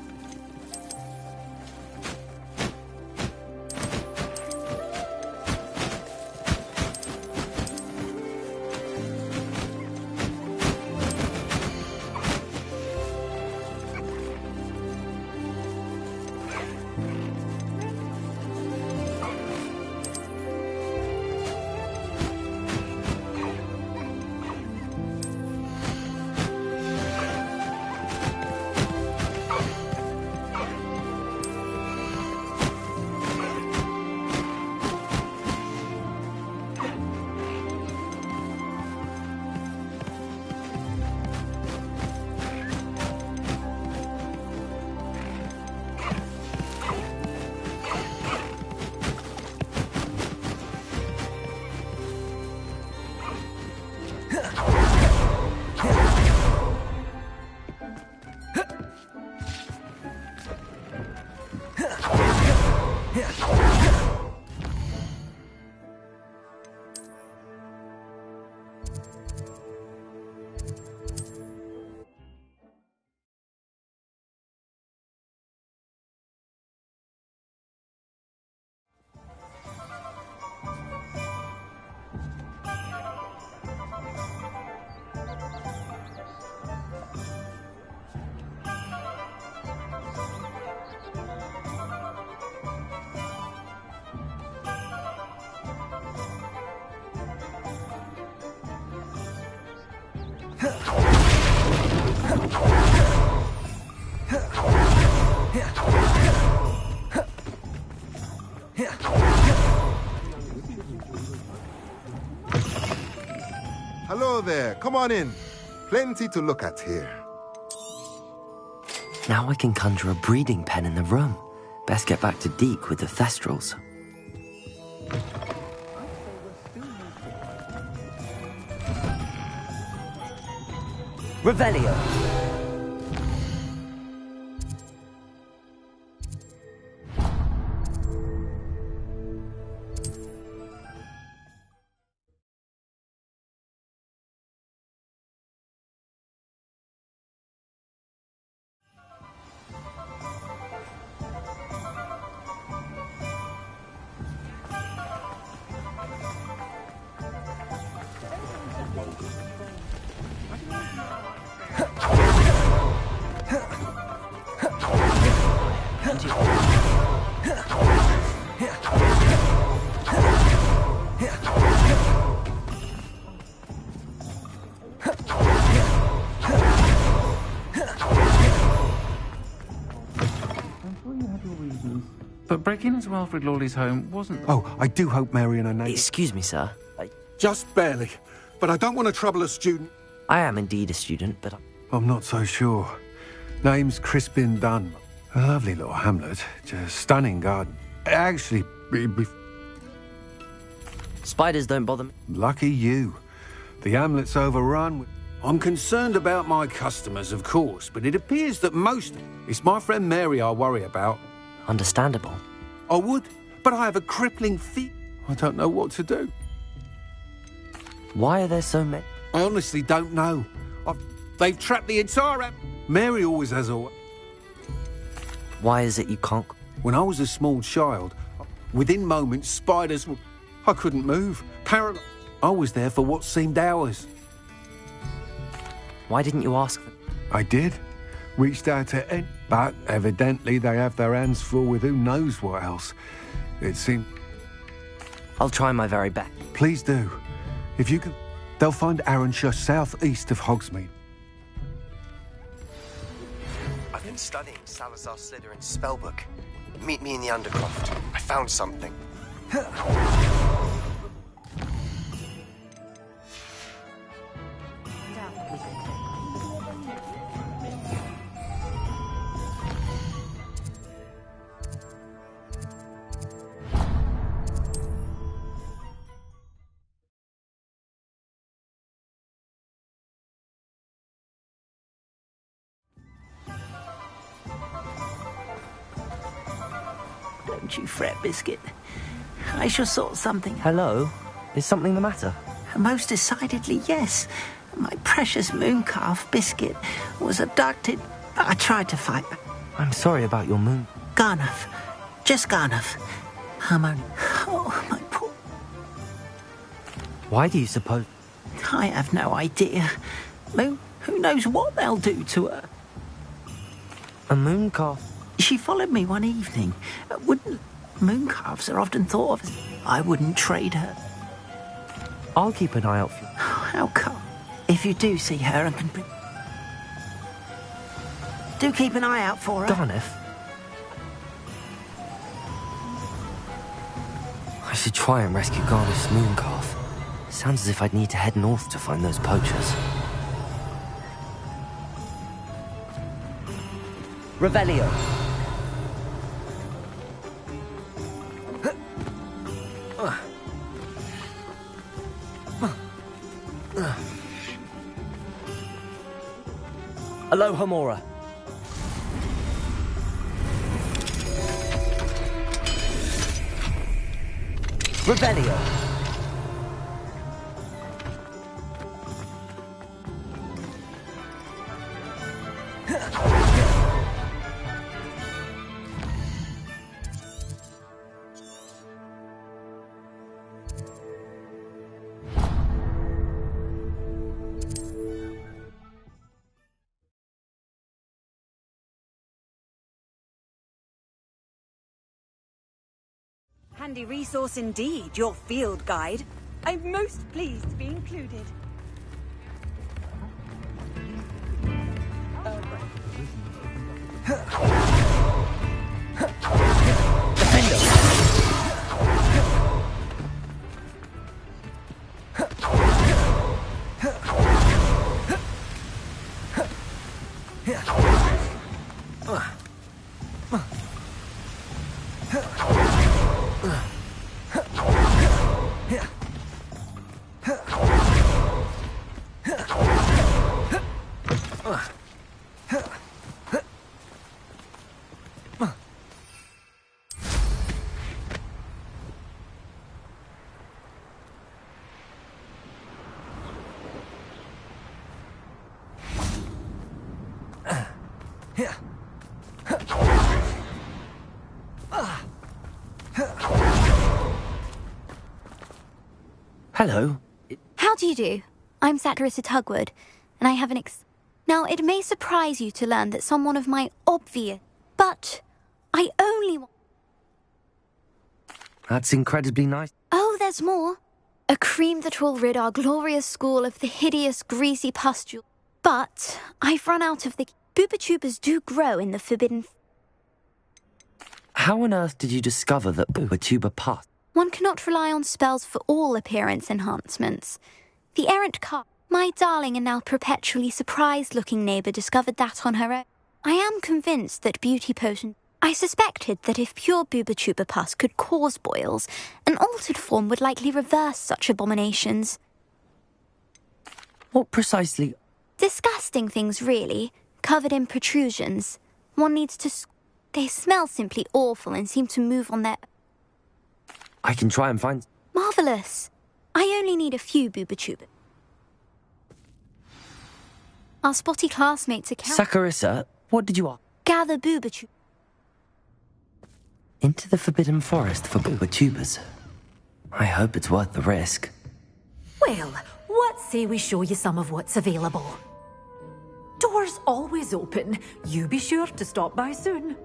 there. Come on in. Plenty to look at here. Now I can conjure a breeding pen in the room. Best get back to Deke with the Thestrals. Revelio. But breaking into Alfred Lawley's home wasn't... Oh, I do hope Mary and her name... Excuse me, sir. Just barely. But I don't want to trouble a student. I am indeed a student, but... I'm not so sure. Name's Crispin Dunn. A lovely little hamlet. Just stunning garden. Actually, Spiders don't bother me. Lucky you. The hamlet's overrun with... I'm concerned about my customers, of course, but it appears that most... It's my friend Mary I worry about. Understandable. I would, but I have a crippling fear. I don't know what to do. Why are there so many? I honestly don't know. They've trapped the entire... Mary always has a... Why is it you can't... When I was a small child, within moments, spiders... I couldn't move. Paralyzed. I was there for what seemed hours. Why didn't you ask them? I did. Reached out to Ed, but evidently they have their hands full with who knows what else. It seemed... I'll try my very best. Please do. If you can... They'll find Arranshire southeast of Hogsmeade. I've been studying Salazar Slytherin's spellbook. Meet me in the Undercroft. I found something. Don't you fret, Biscuit. I shall sort something out. Hello? Is something the matter? Most decidedly, yes. My precious mooncalf, Biscuit, was abducted. I tried to fight back. I'm sorry about your moon. Garnuff. Just Garnuff. Harmony. Oh, my poor... Why do you suppose... I have no idea. Who knows what they'll do to her? A mooncalf? She followed me one evening. Mooncalves are often thought of as... I wouldn't trade her. I'll keep an eye out for you. How come? If you do see her and can... Do keep an eye out for her. Garnuff? I should try and rescue Garnuff's mooncalf. Sounds as if I'd need to head north to find those poachers. Revelio. Alohomora. Revelio. Handy resource indeed, your field guide. I'm most pleased to be included. Defender. Hello. How do you do? I'm Satirissa Tugwood, and I have an Now, it may surprise you to learn that someone of my obvious, but I only want... That's incredibly nice. Oh, there's more. A cream that will rid our glorious school of the hideous, greasy pustule. But I've run out of the... Booba-tubers do grow in the forbidden... How on earth did you discover that Booba-tuber pus? One cannot rely on spells for all appearance enhancements. The errant car, my darling and now perpetually surprised-looking neighbour, discovered that on her own. I am convinced that beauty potion... I suspected that if pure Booba-tuber pus could cause boils, an altered form would likely reverse such abominations. What precisely? Disgusting things, really, covered in protrusions. One needs to... They smell simply awful and seem to move on their... I can try and find... Marvellous. I only need a few Booba-tubers. Our spotty classmates account... Saccharissa, what did you ask? Gather Booba-tubers. Into the Forbidden Forest for Booba-tubers. I hope it's worth the risk. Well, what say we show you some of what's available? Doors always open. You be sure to stop by soon.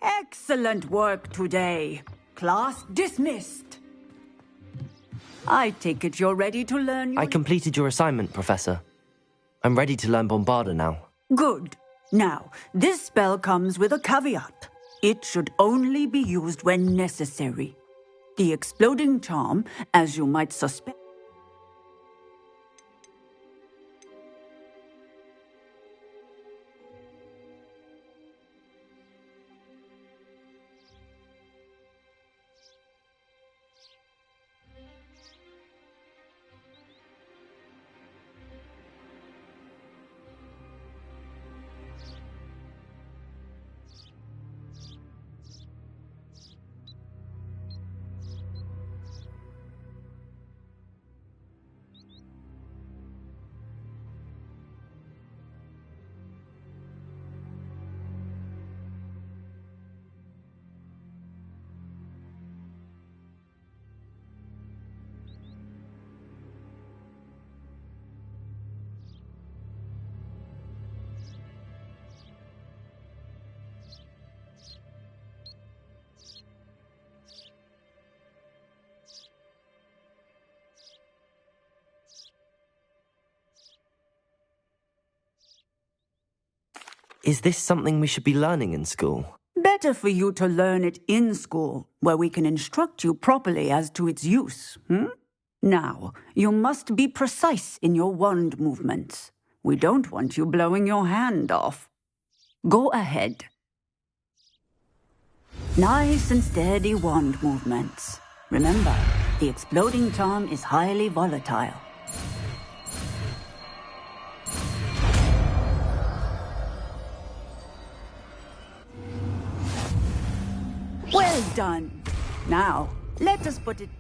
Excellent work today. Class dismissed. I take it you're ready to learn your... I completed your assignment, Professor. I'm ready to learn Bombarda now. Good. Now, this spell comes with a caveat. It should only be used when necessary. The exploding charm, as you might suspect... Is this something we should be learning in school? Better for you to learn it in school, where we can instruct you properly as to its use, Now, you must be precise in your wand movements. We don't want you blowing your hand off. Go ahead. Nice and steady wand movements. Remember, the exploding charm is highly volatile. Well done. Now, let us put it...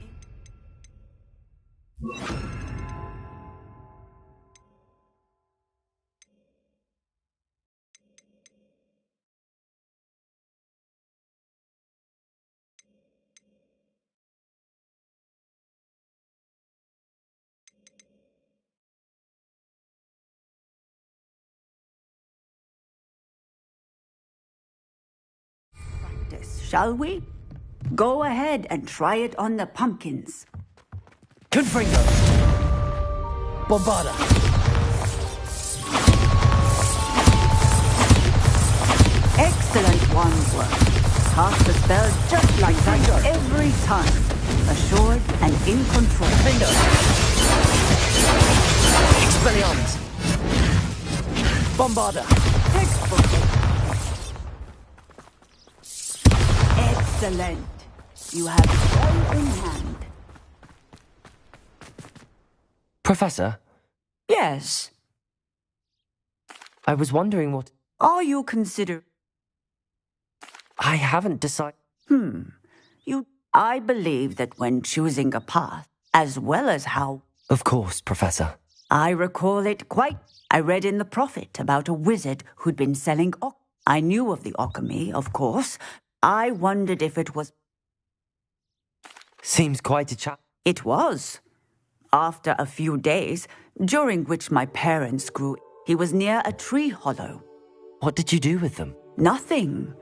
Shall we? Go ahead and try it on the pumpkins. Confringo! Bombarda! Excellent wand work. Cast the spell just like that every time. Assured and in control. Confringo! Expelliarmus! Bombarda! Textbook. Excellent. You have well in hand. Professor? Yes. I was wondering what... Are you consider... I haven't decided... I believe that when choosing a path, as well as how... Of course, Professor. I recall it quite... I read in the Prophet about a wizard who'd been selling... I knew of the alchemy, of course. I wondered if it was... Seems quite a chat. It was. After a few days, during which my parents grew, he was near a tree hollow. What did you do with them? Nothing.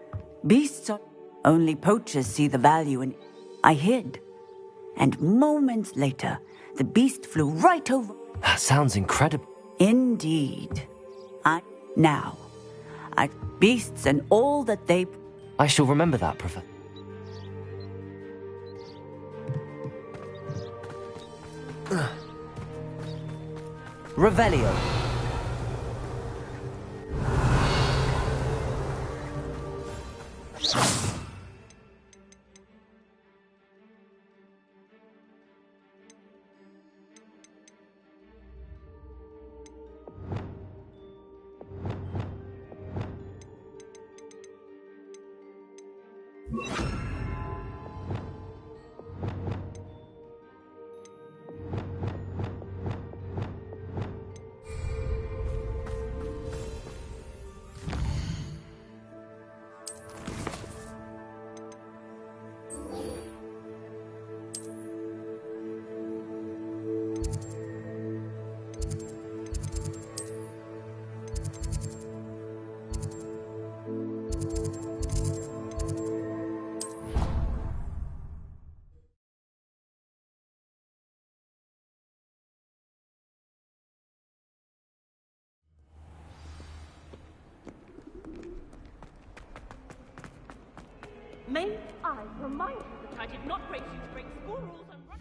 Beasts are... Only poachers see the value in... I hid. And moments later, the beast flew right over... That sounds incredible. Indeed. Beasts and all that they... I shall remember that, Professor. Revelio. May I remind you that I did not raise you to break school rules and run...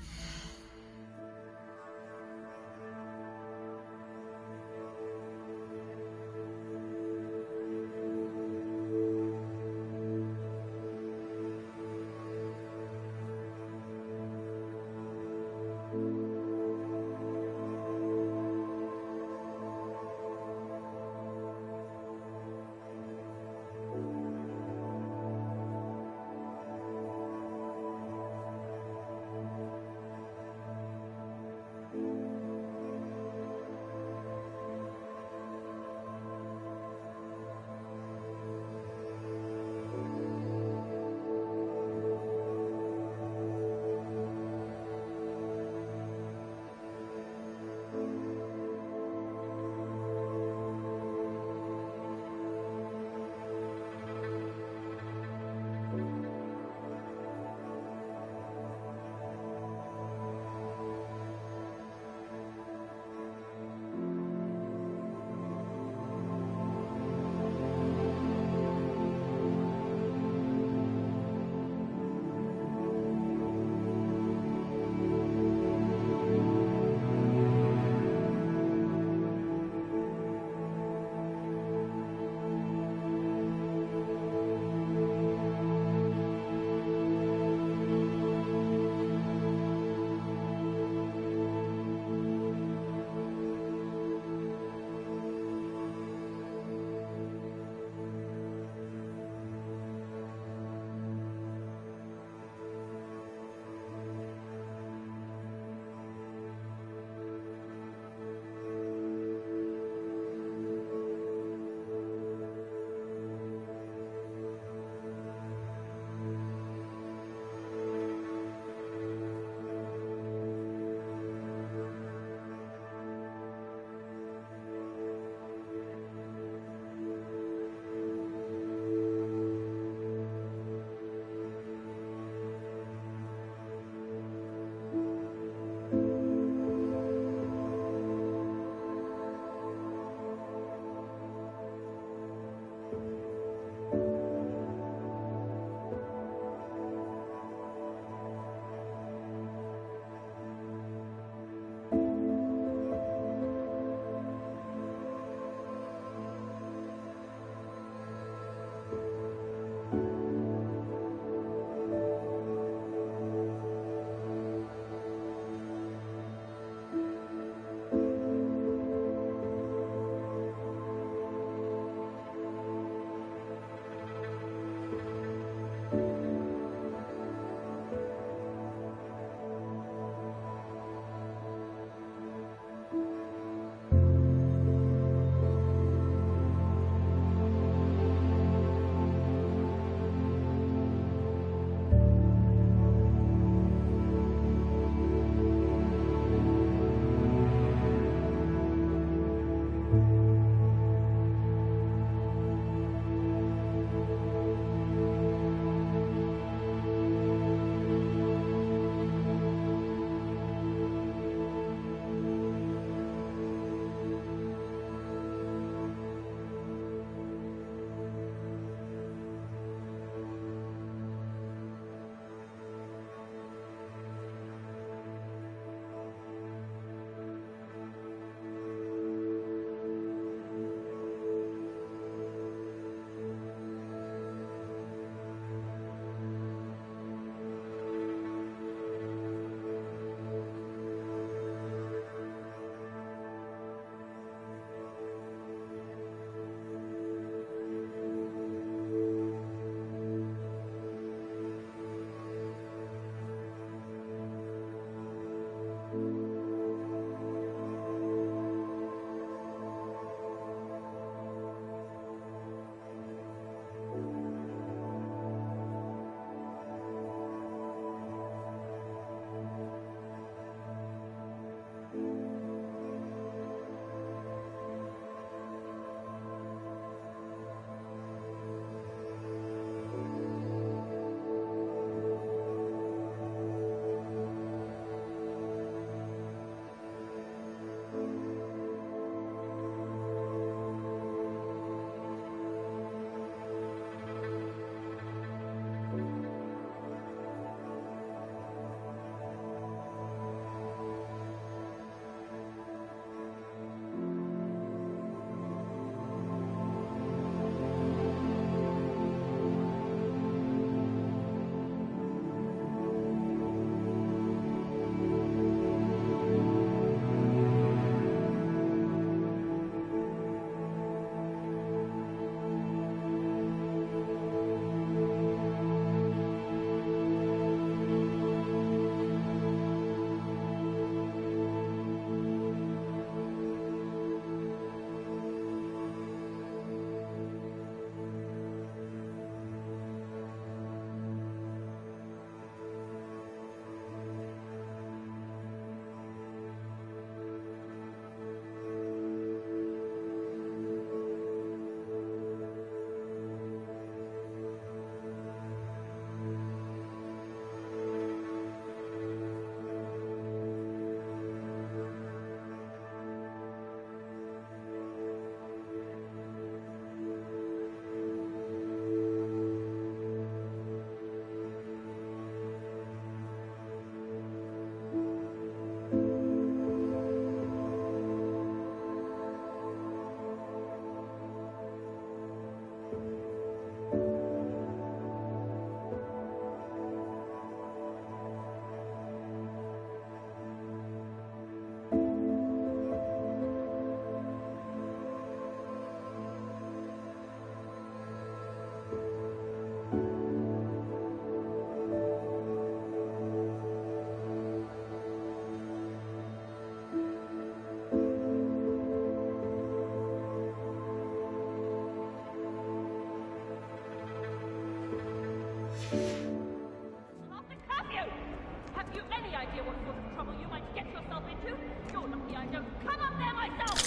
you any idea what sort of trouble you might get yourself into? You're lucky I don't come up there myself!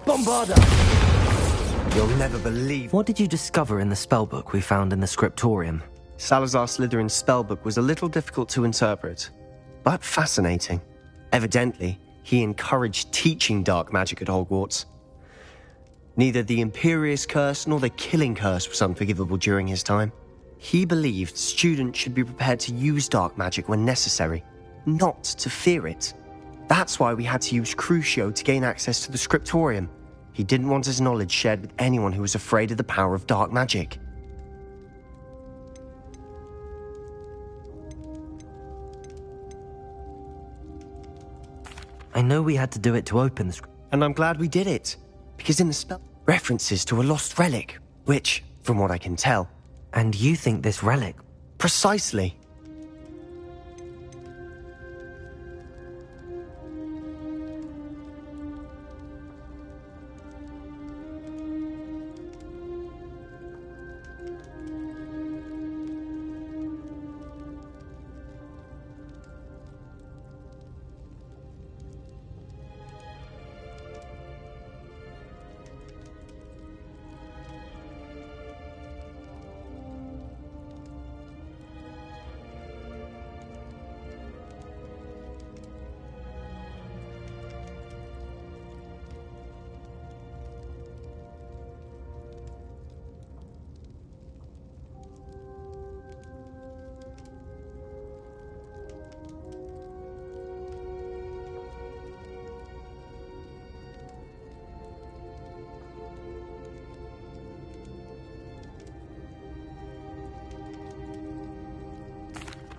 Bombarda! You'll never believe... What did you discover in the spellbook we found in the scriptorium? Salazar Slytherin's spellbook was a little difficult to interpret, but fascinating. Evidently, he encouraged teaching dark magic at Hogwarts. Neither the Imperious Curse nor the Killing Curse was unforgivable during his time. He believed students should be prepared to use dark magic when necessary, not to fear it. That's why we had to use Crucio to gain access to the scriptorium. He didn't want his knowledge shared with anyone who was afraid of the power of dark magic. I know we had to do it to open the script. And I'm glad we did it, because in the spell, references to a lost relic, which, from what I can tell... And you think this relic? Precisely.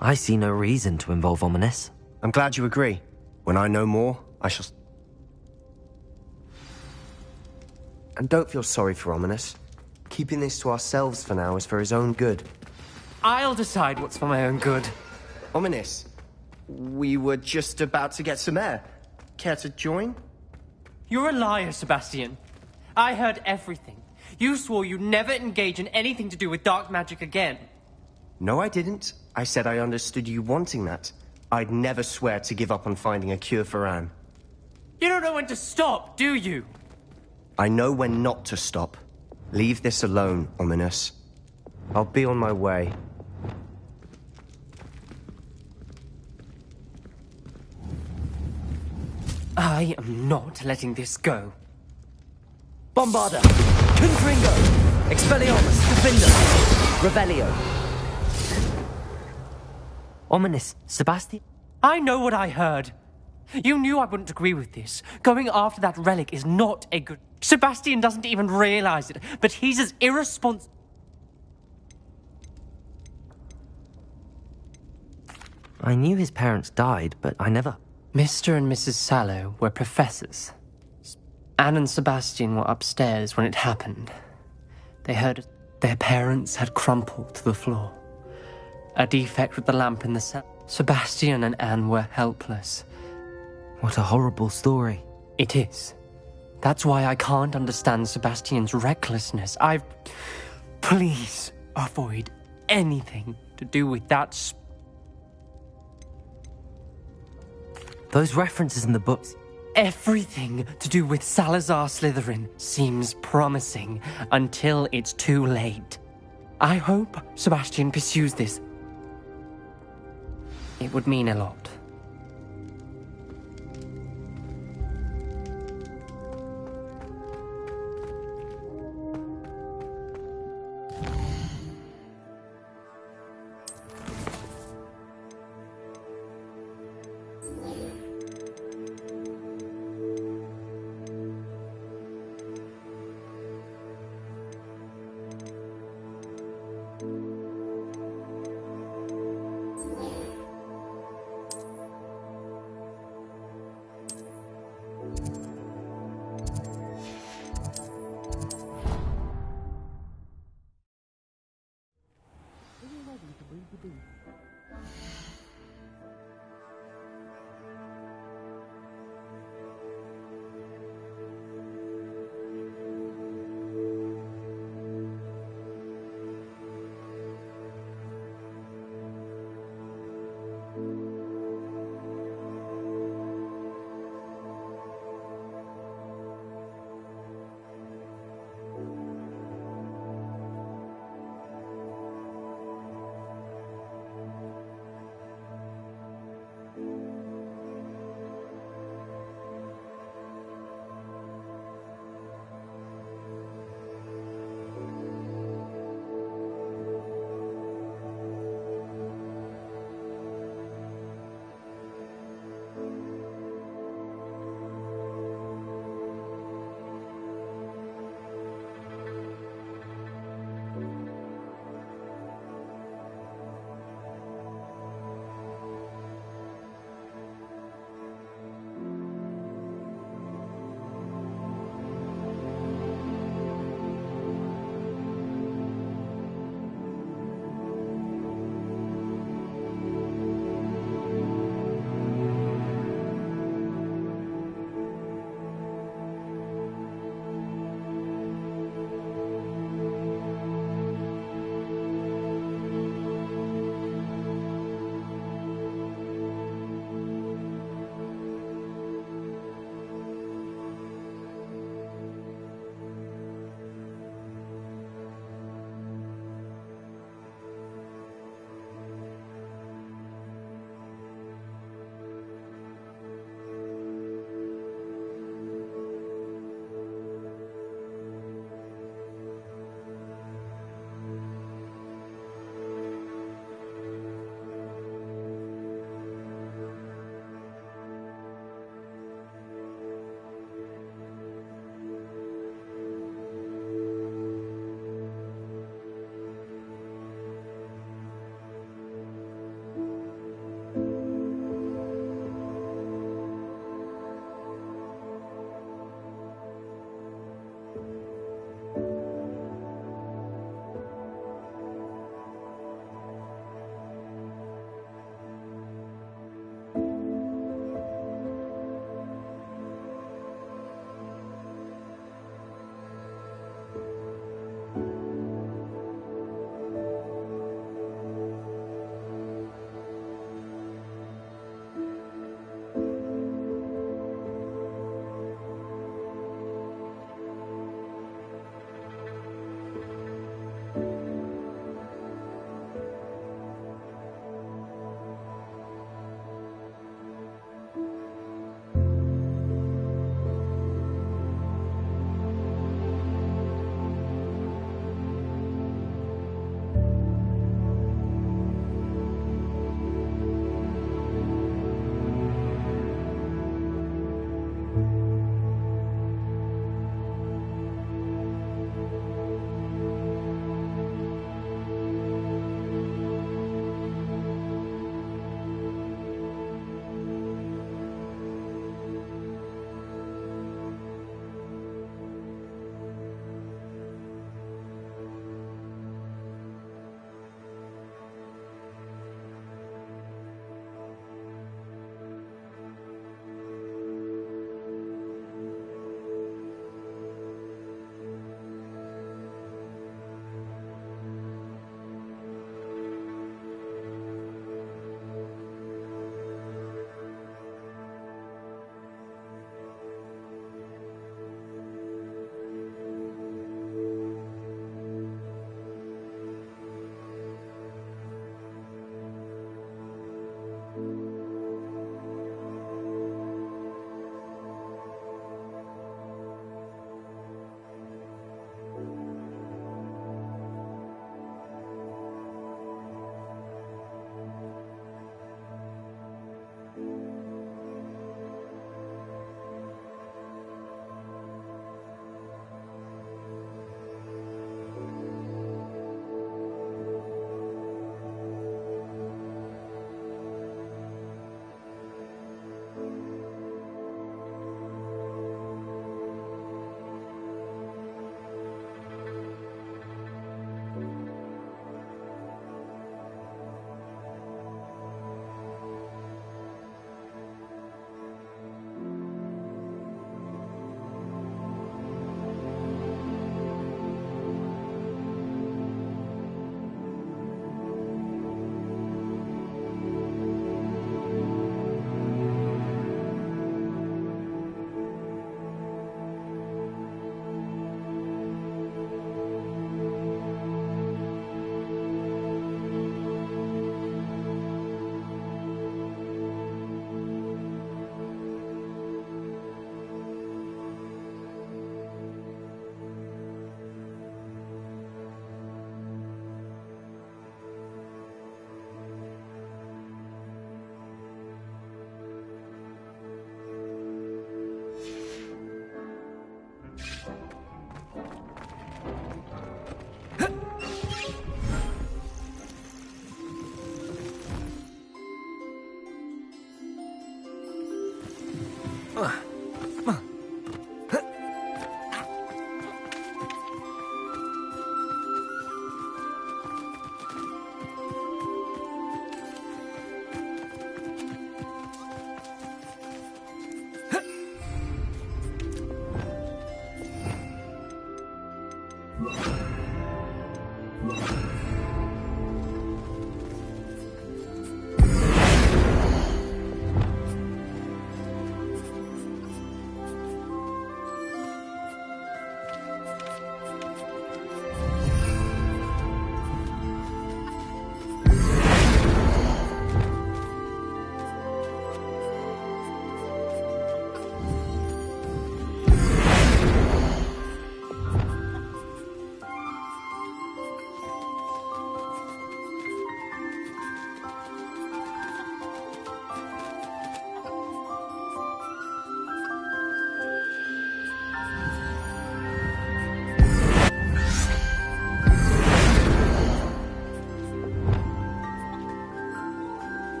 I see no reason to involve Ominous. I'm glad you agree. When I know more, I shall... And don't feel sorry for Ominous. Keeping this to ourselves for now is for his own good. I'll decide what's for my own good. Ominous, we were just about to get some air. Care to join? You're a liar, Sebastian. I heard everything. You swore you'd never engage in anything to do with dark magic again. No, I didn't. I said I understood you wanting that. I'd never swear to give up on finding a cure for Anne. You don't know when to stop, do you? I know when not to stop. Leave this alone, Ominous. I'll be on my way. I am not letting this go. Bombarda! Confringo! Expelliarmus! Defender! Revelio! Ominous, Sebastian? I know what I heard. You knew I wouldn't agree with this. Going after that relic is not a good... Sebastian doesn't even realize it, but he's as irresponsible... I knew his parents died, but I never... Mr. and Mrs. Sallow were professors. Anne and Sebastian were upstairs when it happened. They heard their parents had crumpled to the floor. A defect with the lamp in the cell. Sebastian and Anne were helpless. What a horrible story. It is. That's why I can't understand Sebastian's recklessness. Please avoid anything to do with that. Those references in the books. Everything to do with Salazar Slytherin seems promising until it's too late. I hope Sebastian pursues this. It would mean a lot.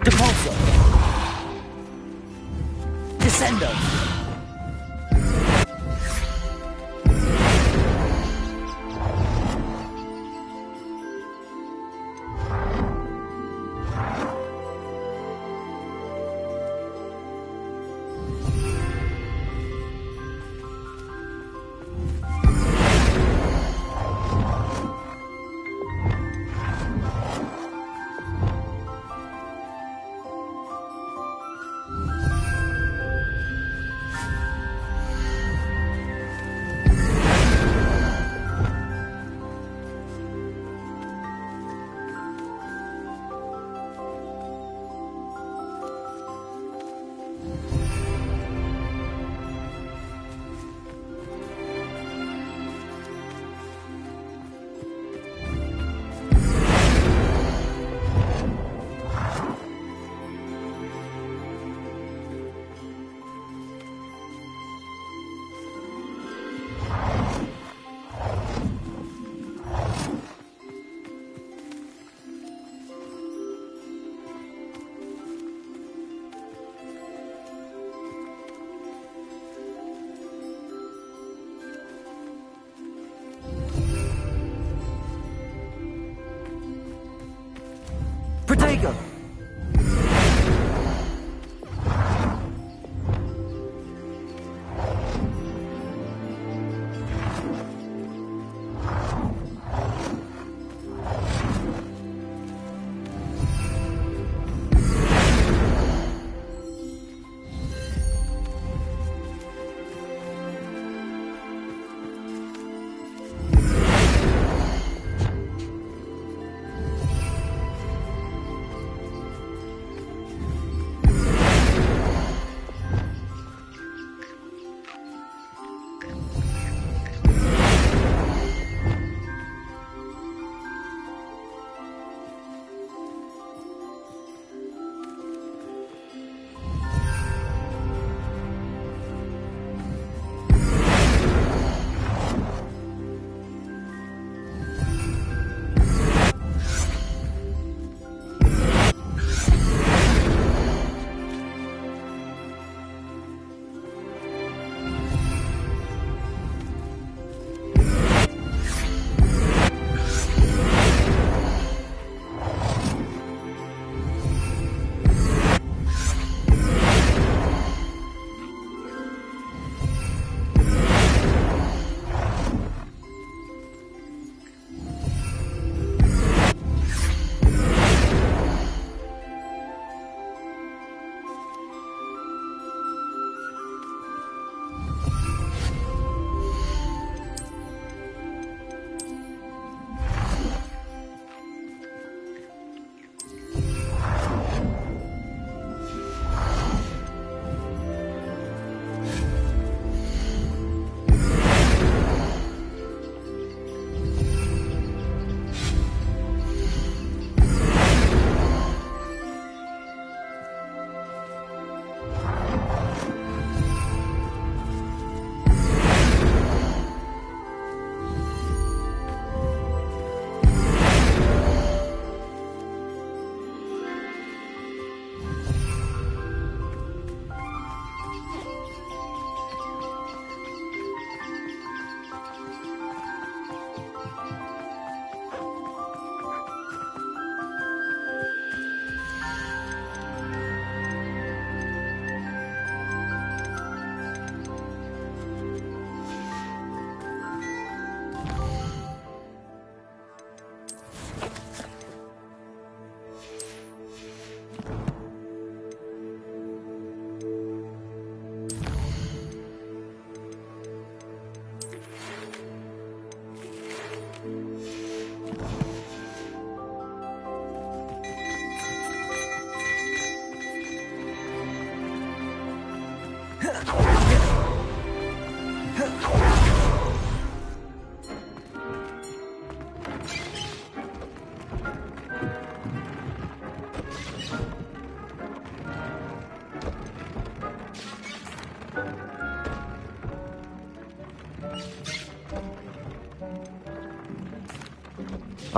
Depulso. Descendo. Tiger!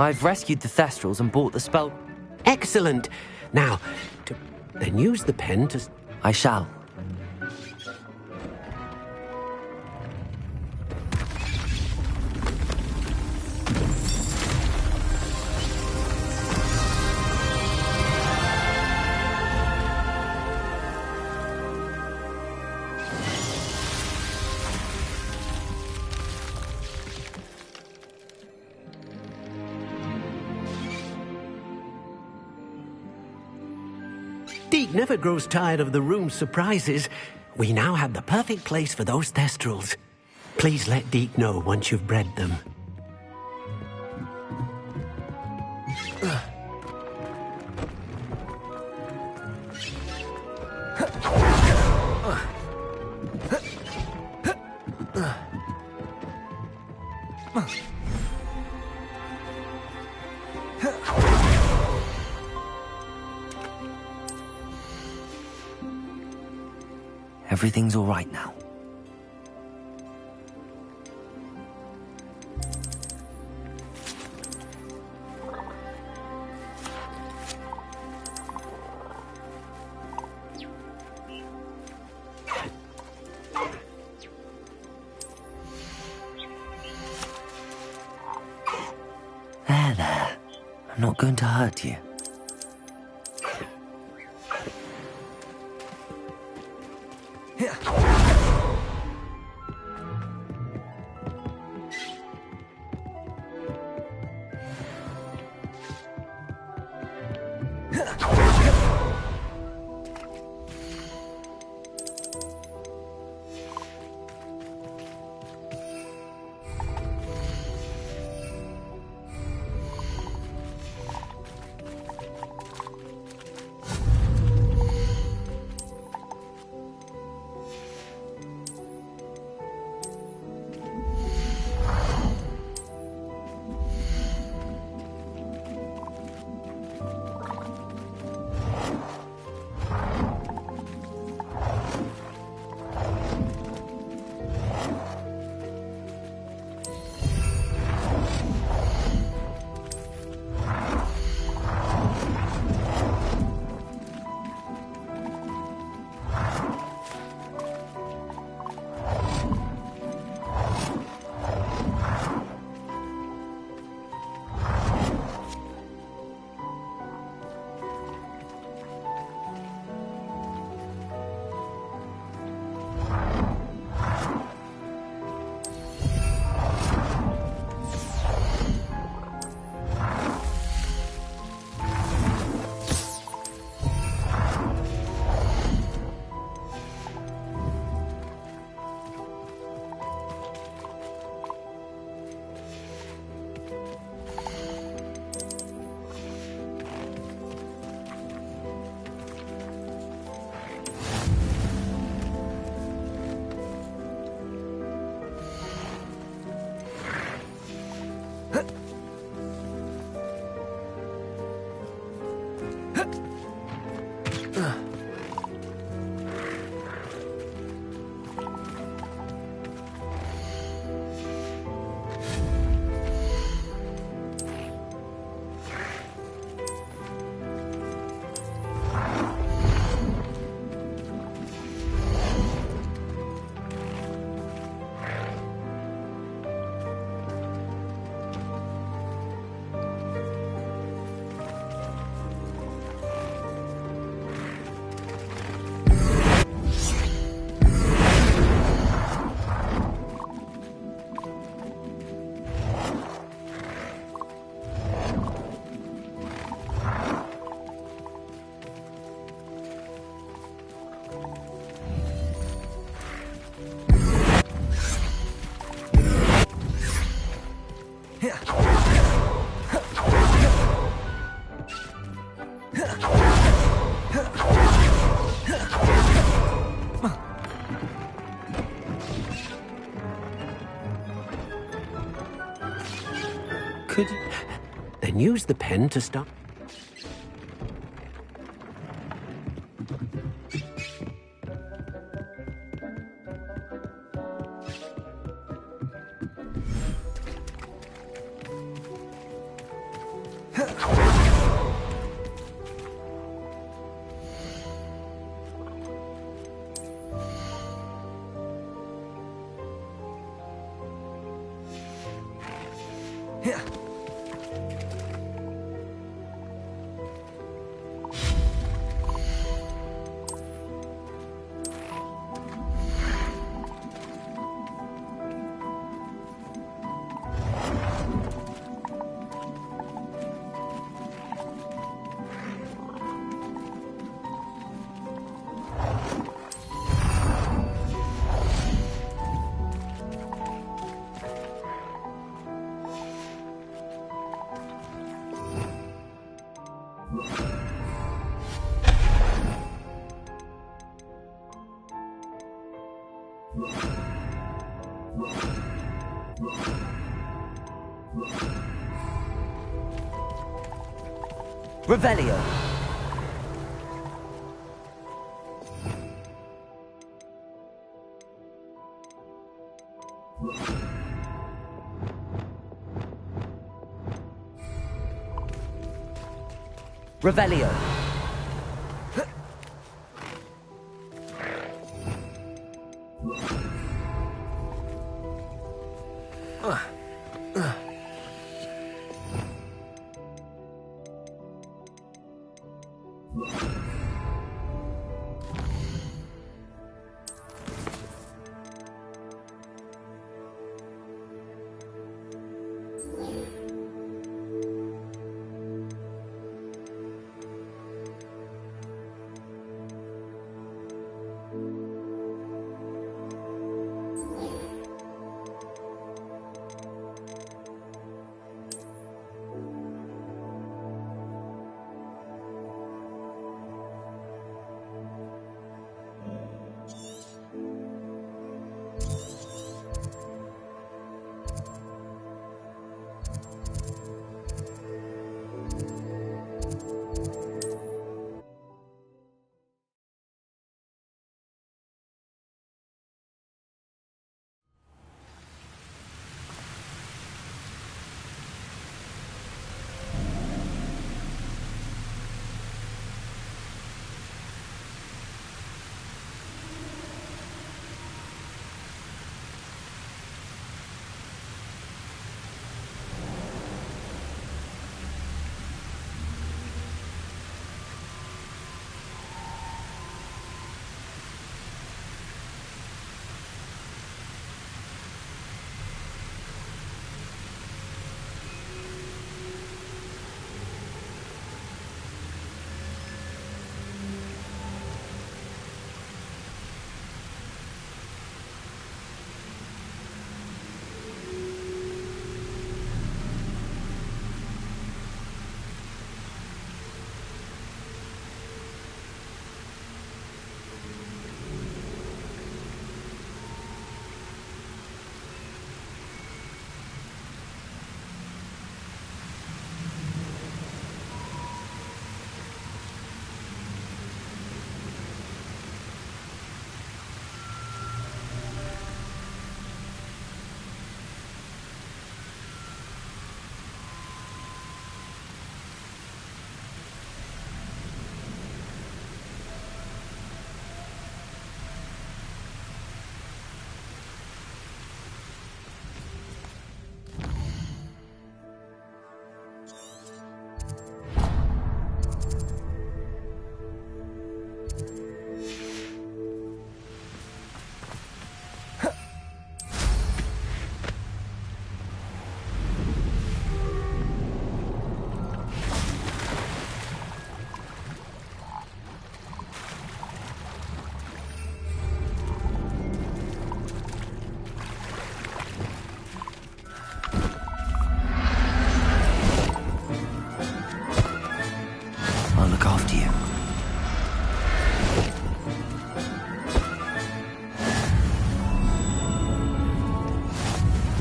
I've rescued the Thestrals and bought the spell. Excellent! Now, then use the pen to... I shall. Deke never grows tired of the room's surprises. We now have the perfect place for those Thestrals. Please let Deke know once you've bred them. Everything's all right now. There. I'm not going to hurt you. Could you then use the pen to start? Revelio. Revelio.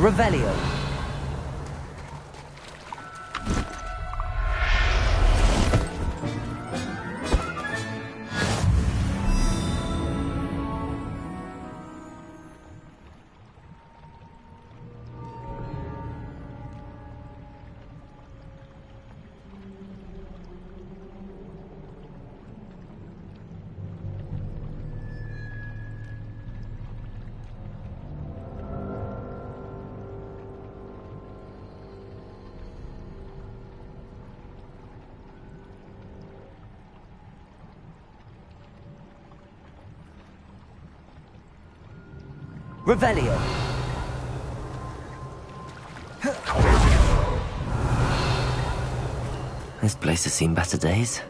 Revelio. Revelio. This place has seen better days.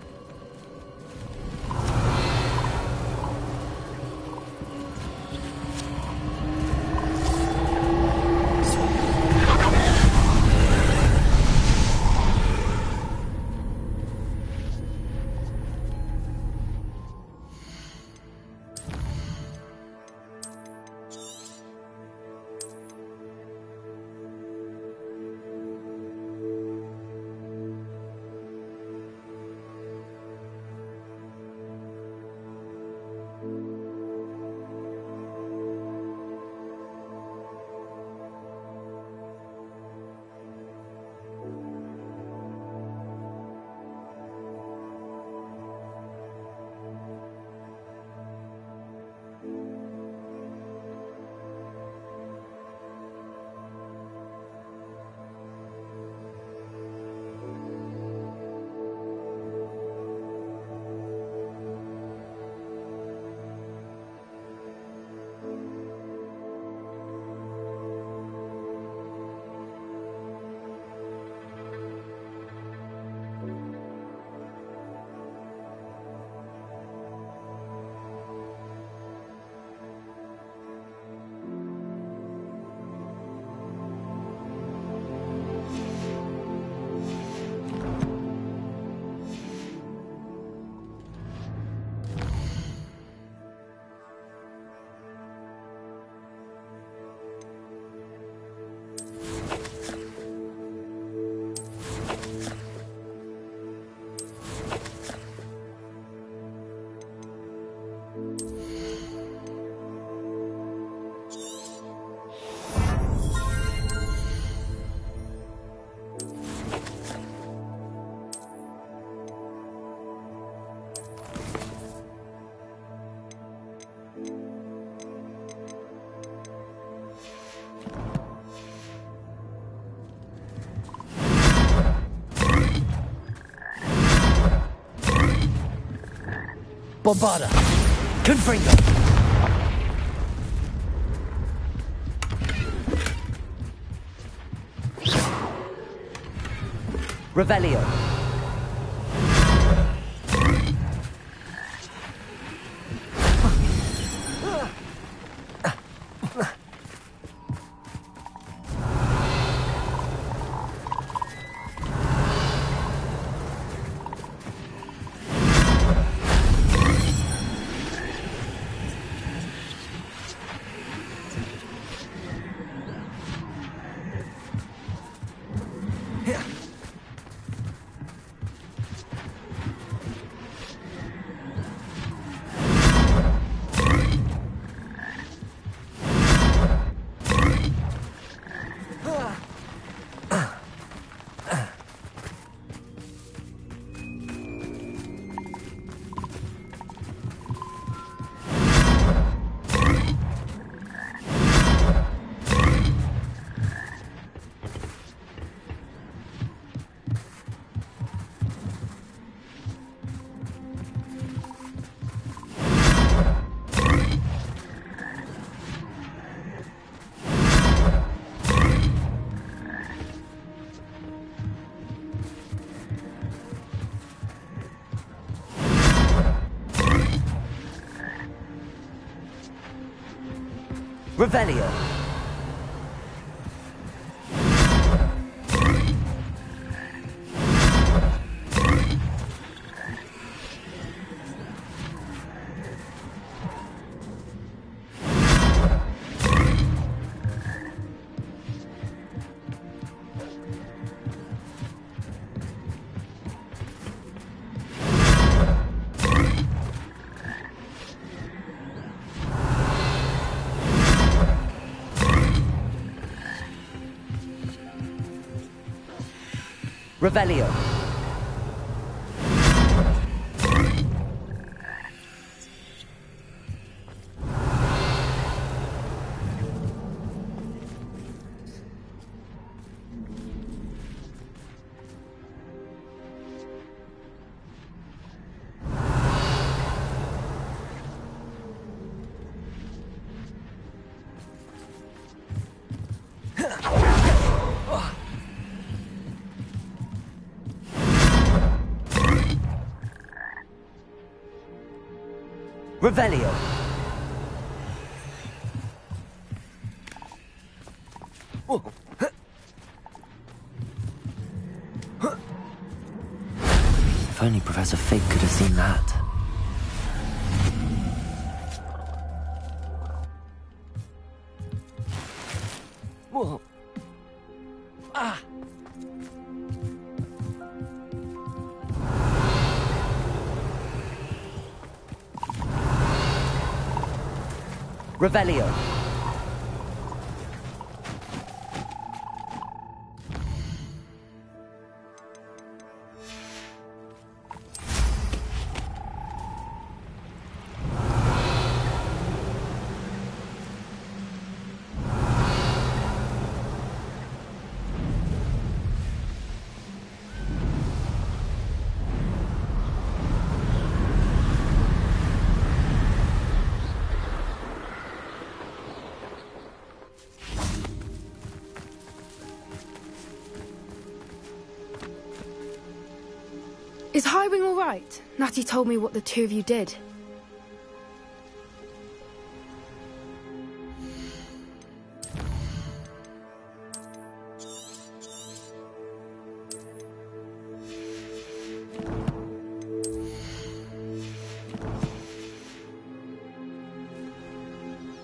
Bombarda. Confringo. Revelio. Revelio. Revelio. Revelio. If only Professor Fig could have seen that. Whoa. Ah. Revelio. Is Highwing all right? Natty told me what the two of you did.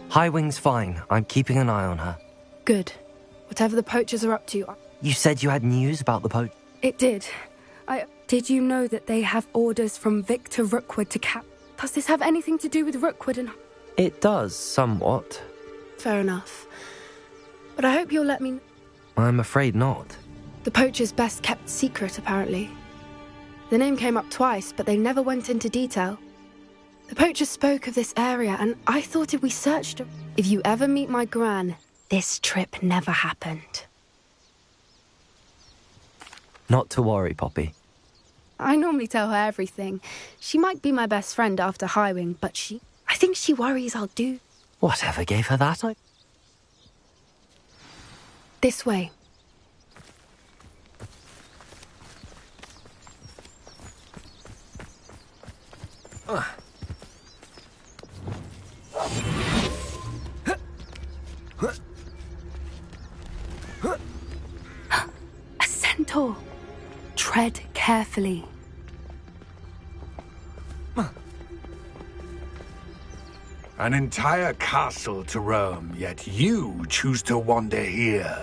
Highwing's fine. I'm keeping an eye on her. Good. Whatever the poachers are up to... You said you had news about the poach... It did. Did you know that they have orders from Victor Rookwood to cap... Does this have anything to do with Rookwood and... It does, somewhat. Fair enough. But I hope you'll let me... I'm afraid not. The poacher's best kept secret, apparently. The name came up twice, but they never went into detail. The poacher spoke of this area, and I thought if we searched... If you ever meet my gran, this trip never happened. Not to worry, Poppy. I normally tell her everything. She might be my best friend after Highwing, but I think she worries I'll do... Whatever gave her that? This way. A centaur. Tread carefully. An entire castle to roam, yet you choose to wander here.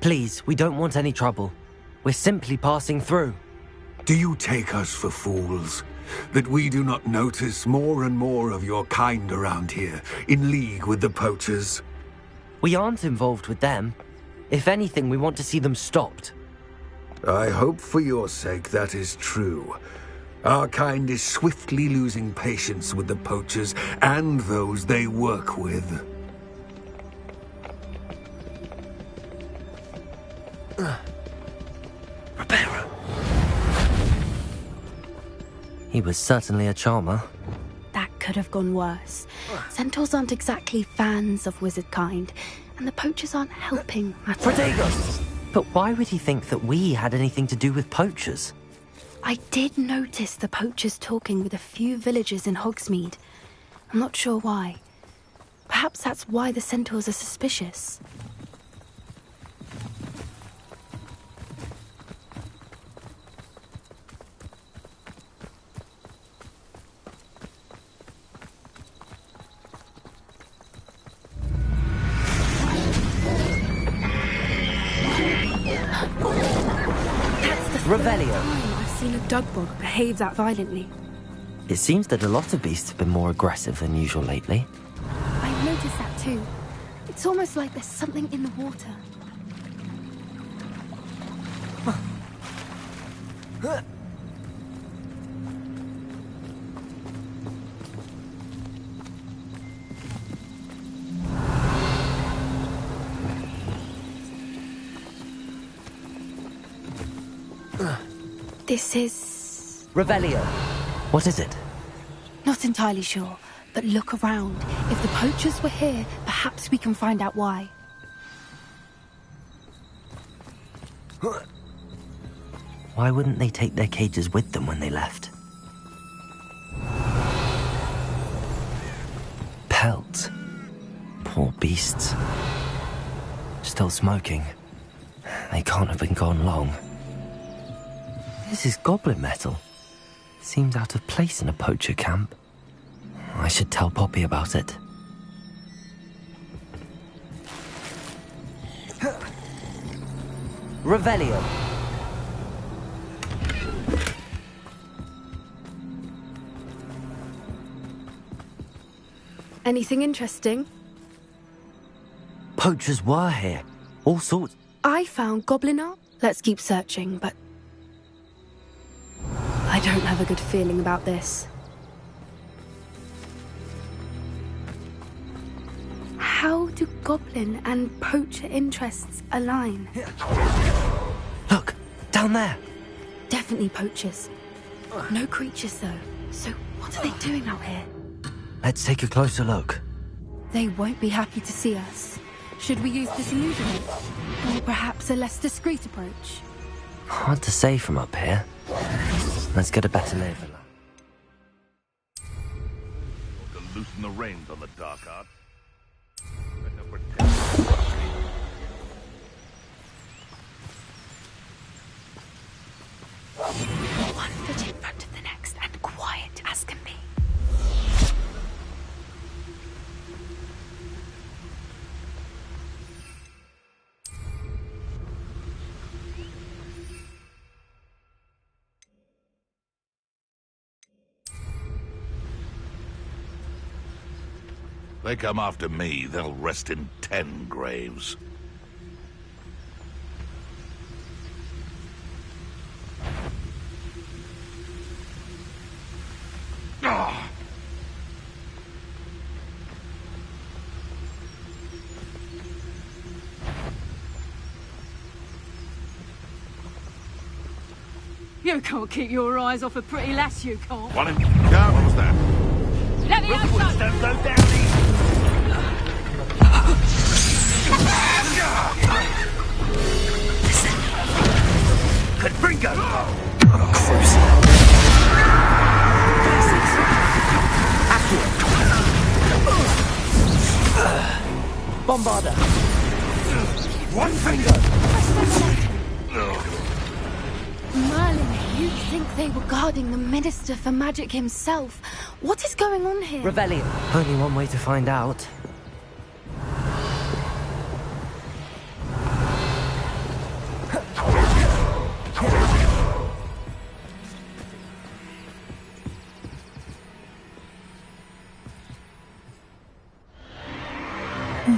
Please, we don't want any trouble. We're simply passing through. Do you take us for fools? That we do not notice more and more of your kind around here, in league with the poachers? We aren't involved with them. If anything, we want to see them stopped. I hope for your sake that is true. Our kind is swiftly losing patience with the poachers and those they work with. Reparo. He was certainly a charmer. That could have gone worse. Centaurs aren't exactly fans of wizard kind, and the poachers aren't helping. Protego! But why would he think that we had anything to do with poachers? I did notice the poachers talking with a few villagers in Hogsmeade. I'm not sure why. Perhaps that's why the centaurs are suspicious. Revelio. I've seen a dugbog behave that violently. It seems that a lot of beasts have been more aggressive than usual lately. I've noticed that too. It's almost like there's something in the water. This is... Revelio. What is it? Not entirely sure, but look around. If the poachers were here, perhaps we can find out why. Why wouldn't they take their cages with them when they left? Pelts. Poor beasts. Still smoking. They can't have been gone long. This is goblin metal. Seems out of place in a poacher camp. I should tell Poppy about it. Revelio. Anything interesting? Poachers were here. All sorts. I found goblin art. Let's keep searching, but I don't have a good feeling about this. How do goblin and poacher interests align? Look, down there. Definitely poachers. No creatures, though. So what are they doing out here? Let's take a closer look. They won't be happy to see us. Should we use disillusionment? Or perhaps a less discreet approach? Hard to say from up here. Let's get a better lay of the land. To loosen the reins on the dark art. One foot in front of the next and quiet as can be. They come after me, they'll rest in 10 graves. Ah! You can't keep your eyes off a pretty lass, you can't. One in... Yeah, what was that? Let me have some! Don't go down easy! Good Bringo! Bombarder! One finger! Merlin, you'd think they were guarding the Minister for Magic himself. What is going on here? Revelio. Only one way to find out.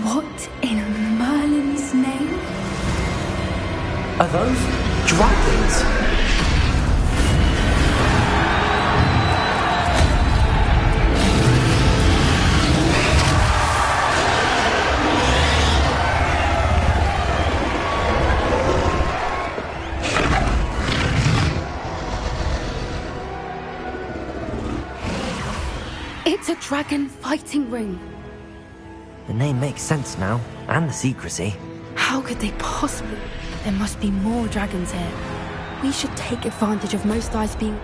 What in Merlin's name? Are those dragons? It's a dragon fighting ring. The name makes sense now, and the secrecy. How could they possibly? There must be more dragons here. We should take advantage of most eyes being...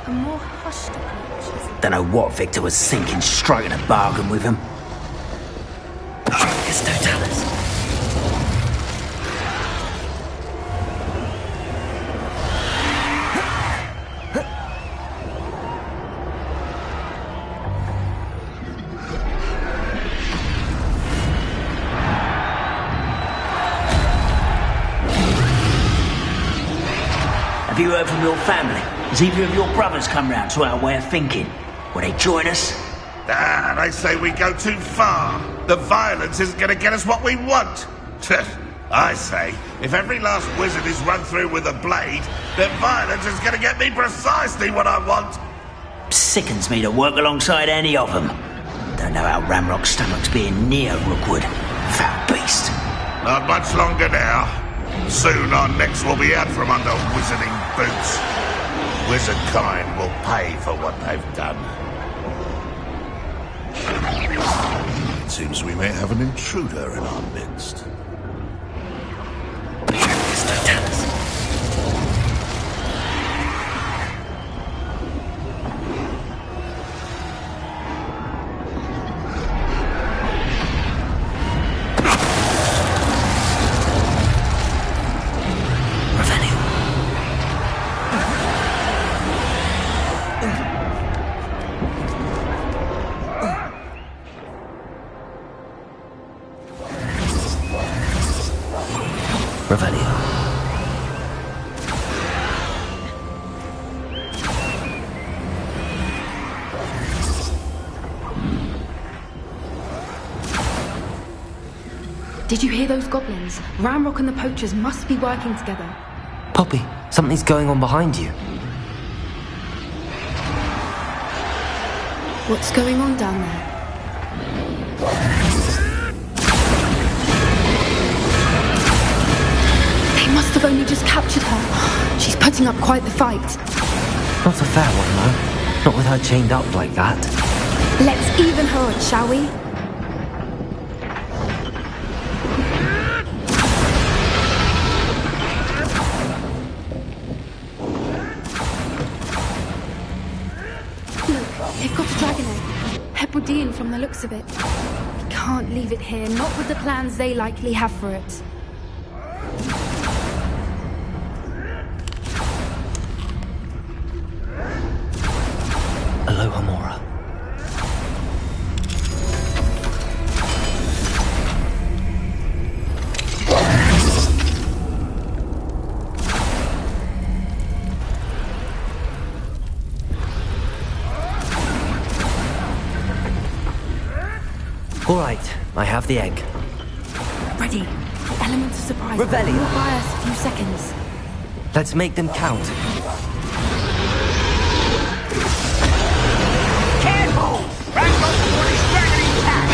A more hushed approach. Don't know what Victor was thinking, striking a bargain with him. It's Totalis. Have you heard from your family? Has either of your brothers come round to our way of thinking? Will they join us? They say we go too far. The violence isn't going to get us what we want. I say, if every last wizard is run through with a blade, then violence is going to get me precisely what I want. Sickens me to work alongside any of them. Don't know how Ramrock's stomach's being near Rookwood. Foul beast. Not much longer now. Soon our necks will be out from under wizarding boots. Wizard kind will pay for what they've done. It seems we may have an intruder in our midst. Did you hear those goblins? Ramrock and the poachers must be working together. Poppy, something's going on behind you. What's going on down there? They must have only just captured her. She's putting up quite the fight. Not a fair one, though. Not with her chained up like that. Let's even her odds, shall we? They've got a dragon egg. Hebridean from the looks of it. We can't leave it here, not with the plans they likely have for it. Aloha, Mora. All right, I have the egg. Ready. The element of surprise. Rebellion. We'll buy us a few seconds. Let's make them count. Careful! Ramrock's got his dragon intact!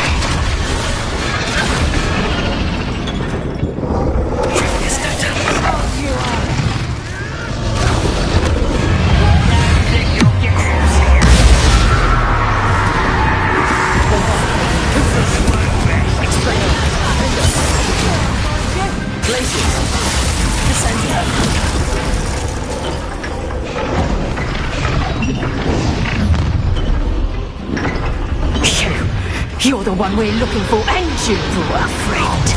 There's no time. Oh, you are! You're the one we're looking for, and you, our friend.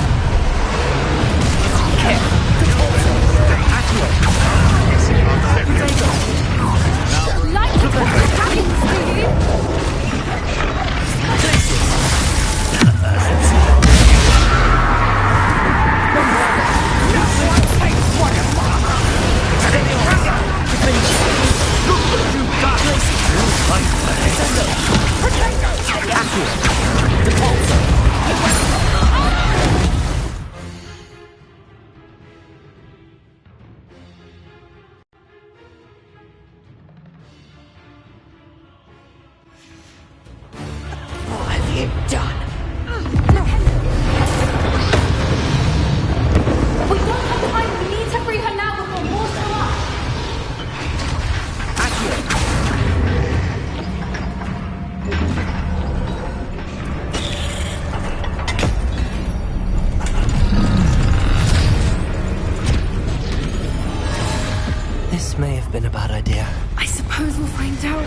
This may have been a bad idea. I suppose we'll find out.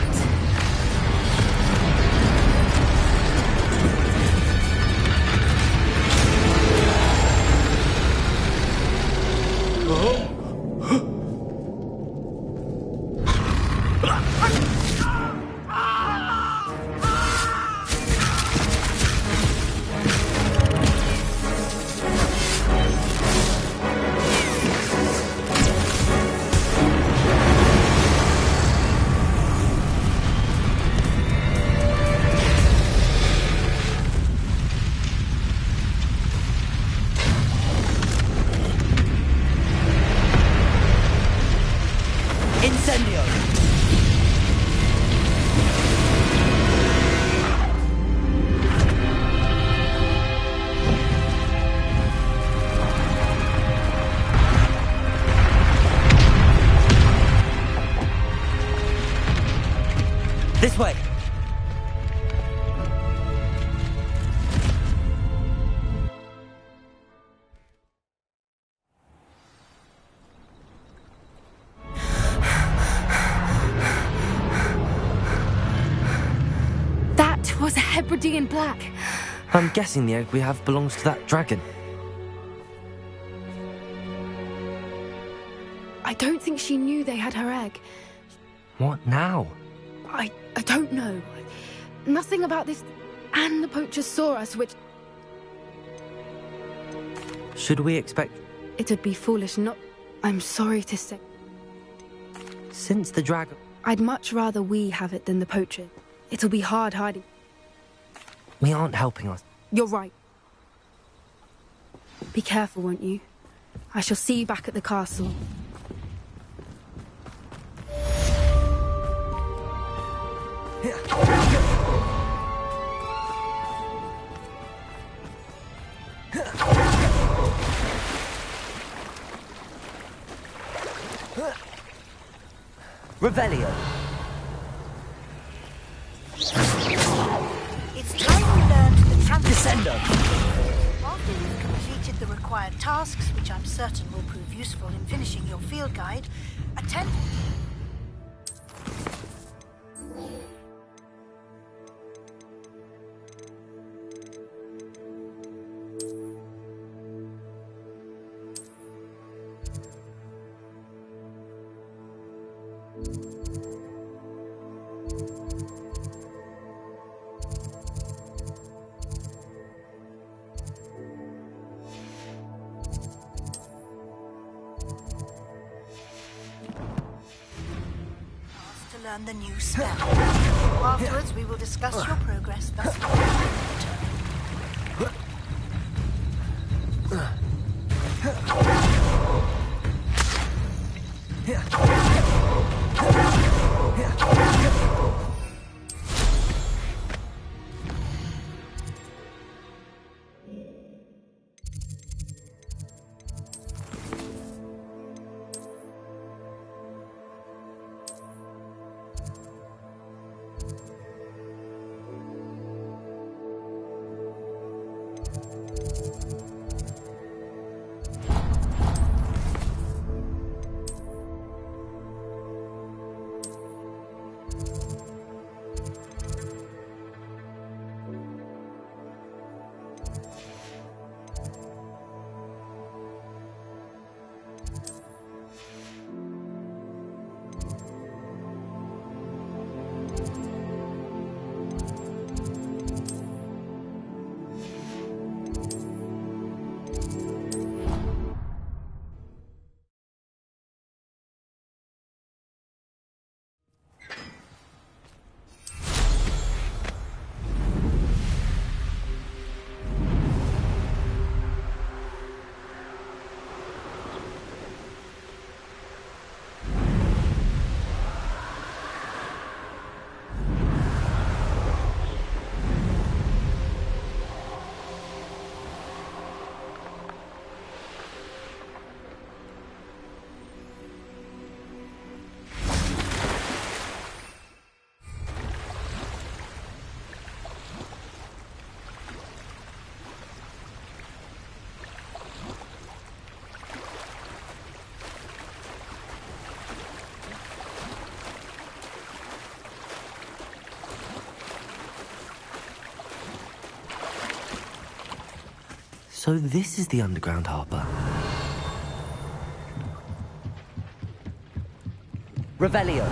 This way! That was a Hebridean black. I'm guessing the egg we have belongs to that dragon. I don't think she knew they had her egg. What now? I don't know. Nothing about this. And the poachers saw us, which... Should we expect... It'd be foolish not... I'm sorry to say. Since the dragon... I'd much rather we have it than the poacher. It'll be hard hiding. We aren't helping us. You're right. Be careful, won't you? I shall see you back at the castle. Revelio. It's time you learned the Descendo. After you've completed the required tasks, which I'm certain will prove useful in finishing your field guide, attend... learn the new spell. Afterwards, we will discuss your progress thus far. So this is the underground harbour. Revelio.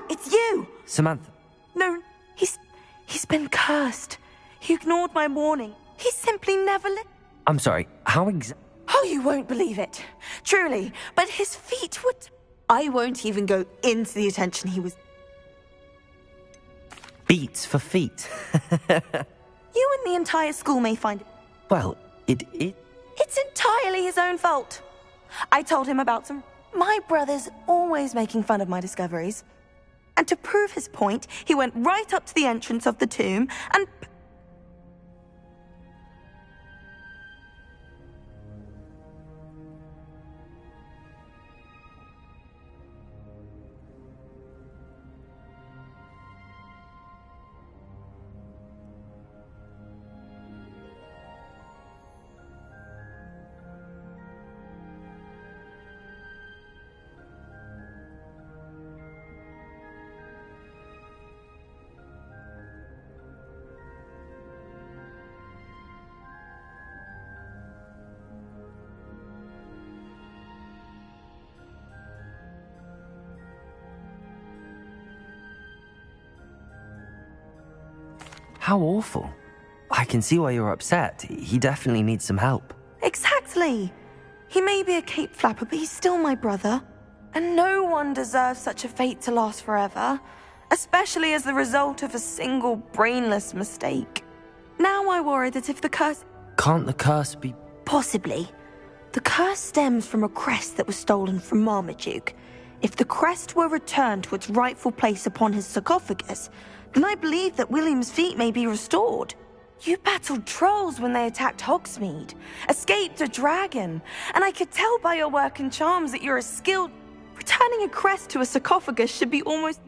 it's you! Samantha. No, he's been cursed. He ignored my warning. He simply never I'm sorry, how Oh, you won't believe it. Truly, but his feet would... I won't even go into the attention he was... Beats for feet. You and the entire school may find it... Well, it... It's entirely his own fault. I told him about some... My brother's always making fun of my discoveries. And to prove his point, he went right up to the entrance of the tomb and... How awful. I can see why you're upset. He definitely needs some help. Exactly. He may be a cape flapper, but he's still my brother. And no one deserves such a fate to last forever, especially as the result of a single brainless mistake. Now I worry that if the curse... Can't the curse be... Possibly. The curse stems from a crest that was stolen from Marmaduke. If the crest were returned to its rightful place upon his sarcophagus, then I believe that William's feet may be restored. You battled trolls when they attacked Hogsmeade, escaped a dragon, and I could tell by your work and charms that you're a skilled... Returning a crest to a sarcophagus should be almost...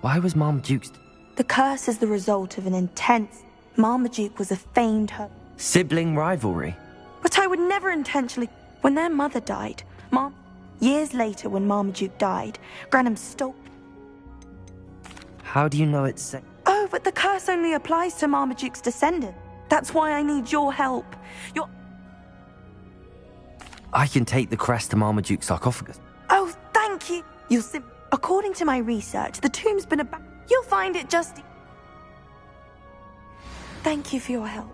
Why was Marmaduke's... The curse is the result of an intense... Marmaduke was a famed... Sibling rivalry? But I would never intentionally... When their mother died, Years later, when Marmaduke died, Granham stole... How do you know it's... Oh, but the curse only applies to Marmaduke's descendant. That's why I need your help. I can take the crest to Marmaduke's sarcophagus. Oh, thank you. According to my research, the tomb's been You'll find it just... Thank you for your help.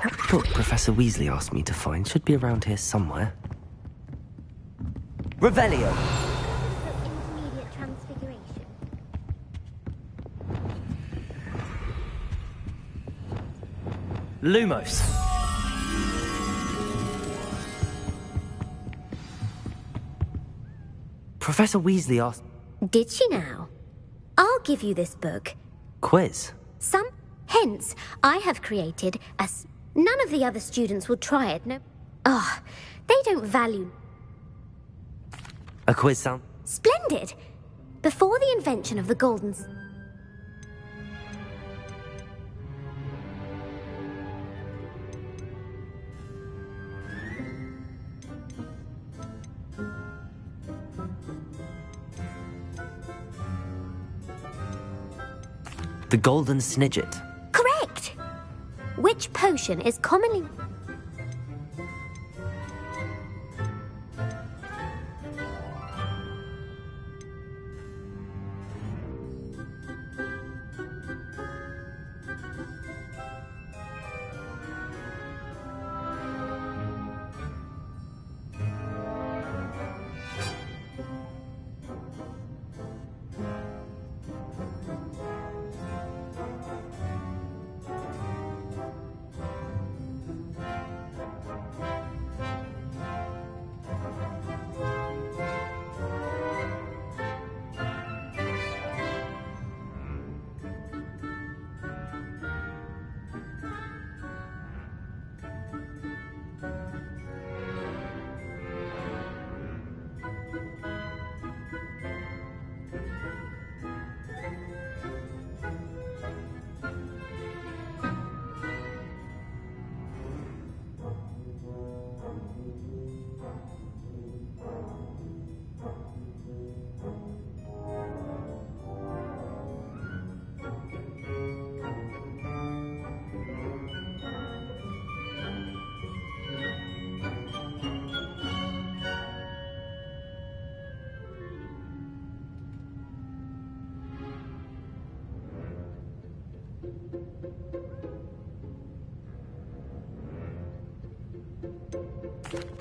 That book Professor Weasley asked me to find should be around here somewhere. Revelio! Intermediate transfiguration. Lumos! Professor Weasley asked... Did she now? I'll give you this book. Quiz? Hence, I have created a... None of the other students will try it, no... Oh, they don't value... A quiz sound... Splendid! Before the invention of the golden... The Golden Snidget. Correct! Which potion is commonly...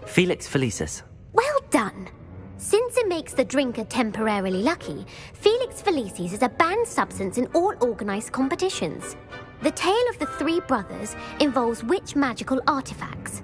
Felix Felicis. Well done. Since it makes the drinker temporarily lucky, Felix Felicis is a banned substance in all organized competitions. The tale of the three brothers involves which magical artifacts?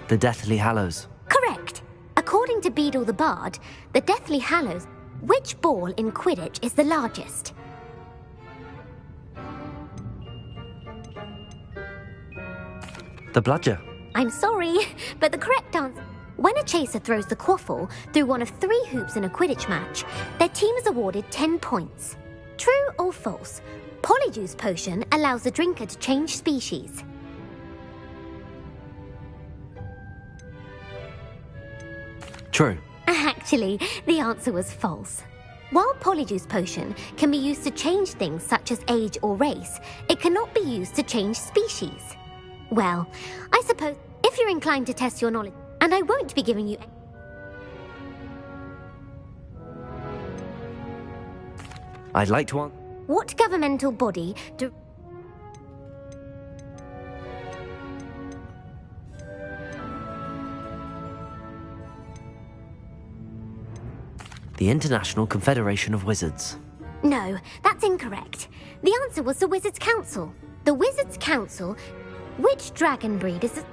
The Deathly Hallows. Correct. According to Beadle the Bard, the Deathly Hallows, which ball in Quidditch is the largest? The Bludger. I'm sorry, but the correct answer... When a chaser throws the quaffle through one of 3 hoops in a Quidditch match, their team is awarded 10 points. True or false? Polyjuice Potion allows the drinker to change species. True. Actually, the answer was false. While Polyjuice Potion can be used to change things such as age or race, it cannot be used to change species. Well, I suppose if you're inclined to test your knowledge, and I won't be giving you... I'd like to... What governmental body do... The International Confederation of Wizards. No, that's incorrect. The answer was the Wizards' Council. The Wizards' Council... Which dragon breed is the...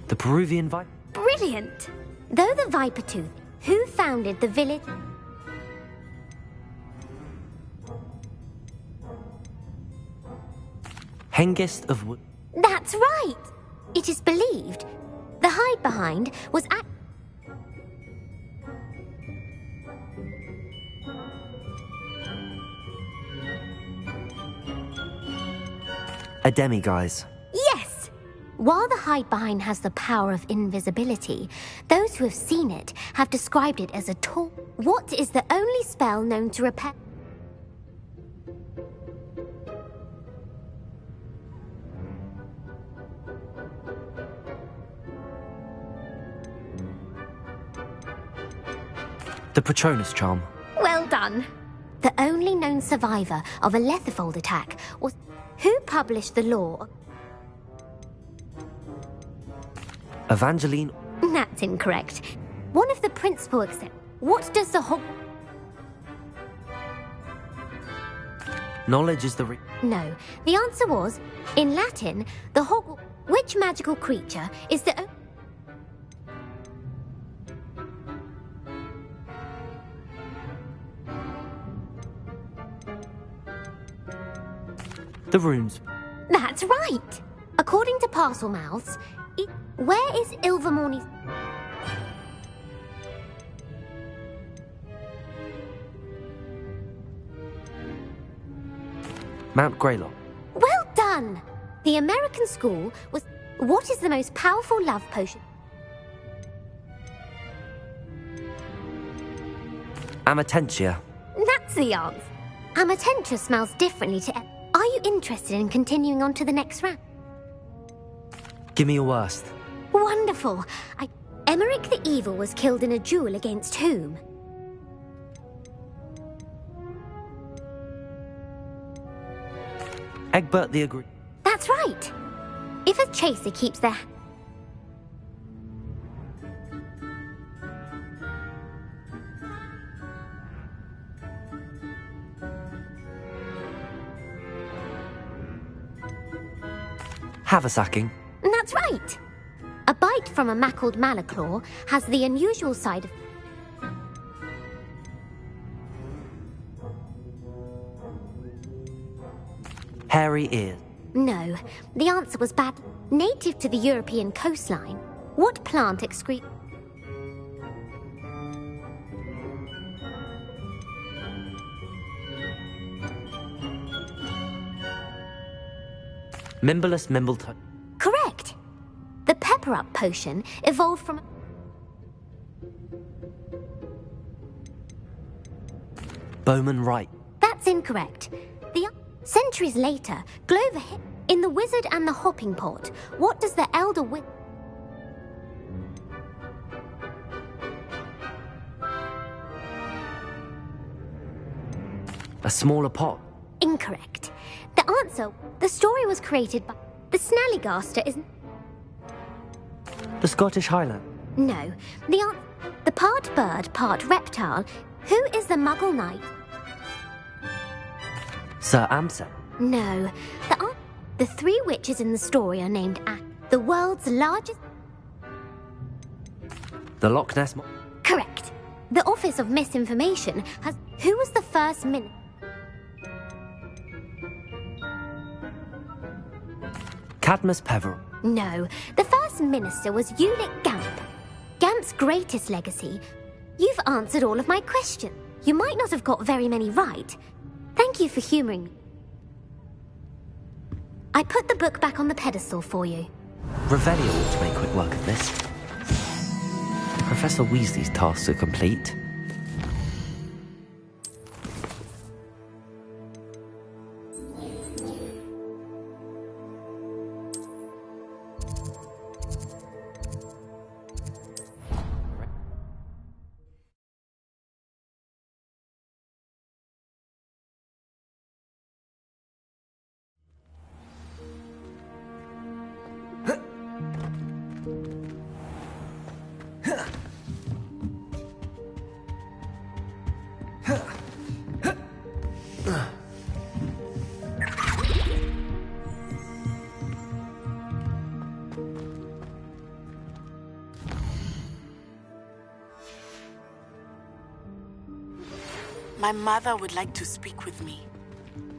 The Peruvian Viper. Brilliant! Though the Vipertooth, who founded the village... Hengist of Wood. That's right! It is believed the hide-behind was a demiguise. Yes! While the hide-behind has the power of invisibility, those who have seen it have described it as a tool. What is the only spell known to repair... The Patronus Charm. Well done! The only known survivor of a Lethifold attack was... Who published the law? Evangeline. That's incorrect. One of the principal except... What does the Knowledge is the... No. The answer was, in Latin, the Which magical creature is the... The runes. That's right! According to Parselmouths, where is Ilvermorny's... Mount Greylock. Well done! The American school was... What is the most powerful love potion? Amatentia. That's the answer. Amatentia smells differently to... Are you interested in continuing on to the next round? Give me your worst. Wonderful. Emmerich the Evil was killed in a duel against whom? Egbert the Agree. That's right. If a chaser keeps their... Haversacking. That's right. A bite from a mackled malaclaw has the unusual side of... Hairy ears. No, the answer was bad. Native to the European coastline, what plant excrete... Mimblelus Mimbletoe. Correct. The Pepper Up potion evolved from... Bowman right. That's incorrect. Centuries later, Glover hit in The Wizard and the Hopping Pot. What does the Elder Wizard... A smaller pot. Incorrect. The answer, the story was created by... The Snallygaster is... The Scottish Highland. No. The part bird, part reptile. Who is the Muggle Knight? Sir Amset. No. The three witches in the story are named after the world's largest... The Loch Ness... Correct. The Office of Misinformation has... Who was the first minister? Cadmus Peveril. No. The first minister was Ulick Gamp. Gamp's greatest legacy... You've answered all of my questions. You might not have got very many right. Thank you for humouring me. I put the book back on the pedestal for you. Revelio ought to make quick work of this. Professor Weasley's tasks are complete. My mother would like to speak with me.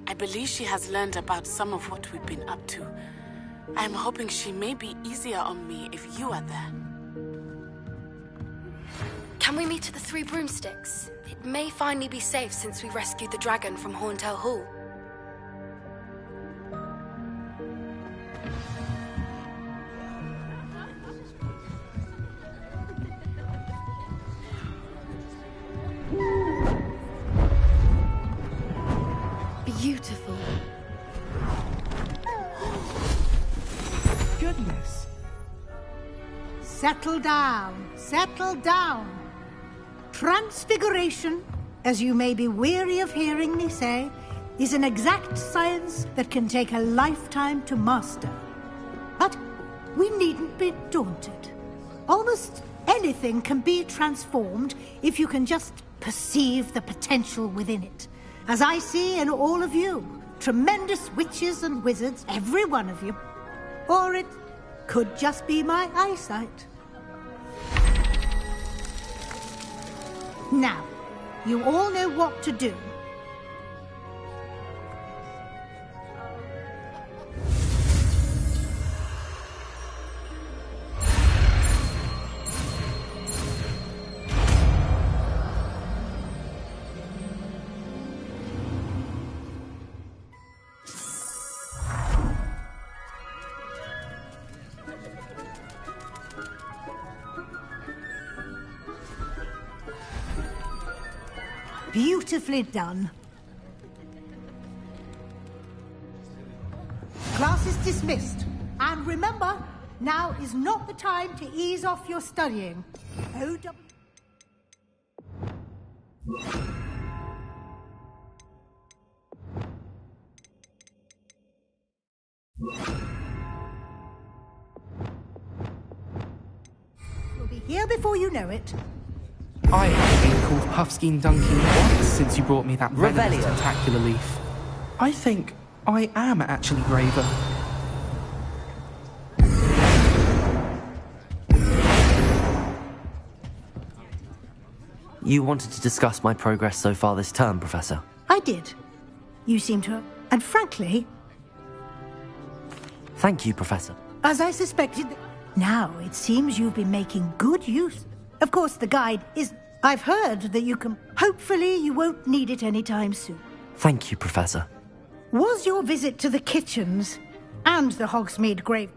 I believe she has learned about some of what we've been up to. I'm hoping she may be easier on me if you are there. Can we meet at the Three Broomsticks? It may finally be safe since we rescued the dragon from Horntail Hall. Beautiful. Goodness. Settle down. Settle down. Transfiguration, as you may be weary of hearing me say, is an exact science that can take a lifetime to master. But we needn't be daunted. Almost anything can be transformed if you can just perceive the potential within it. As I see in all of you, tremendous witches and wizards, every one of you. Or it could just be my eyesight. Now, you all know what to do. Beautifully done. Class is dismissed. And remember, now is not the time to ease off your studying. We'll be here before you know it. I have been called Puffskein Dunking once since you brought me that venomous Revelio. tentacular leaf. I think I am actually braver. You wanted to discuss my progress so far this term, Professor. I did. You seem to have... And frankly... Thank you, Professor. As I suspected... Now, it seems you've been making good use. Of course, the guide is... I've heard that you can... Hopefully, you won't need it anytime soon. Thank you, Professor. Was your visit to the kitchens and the Hogsmeade grave...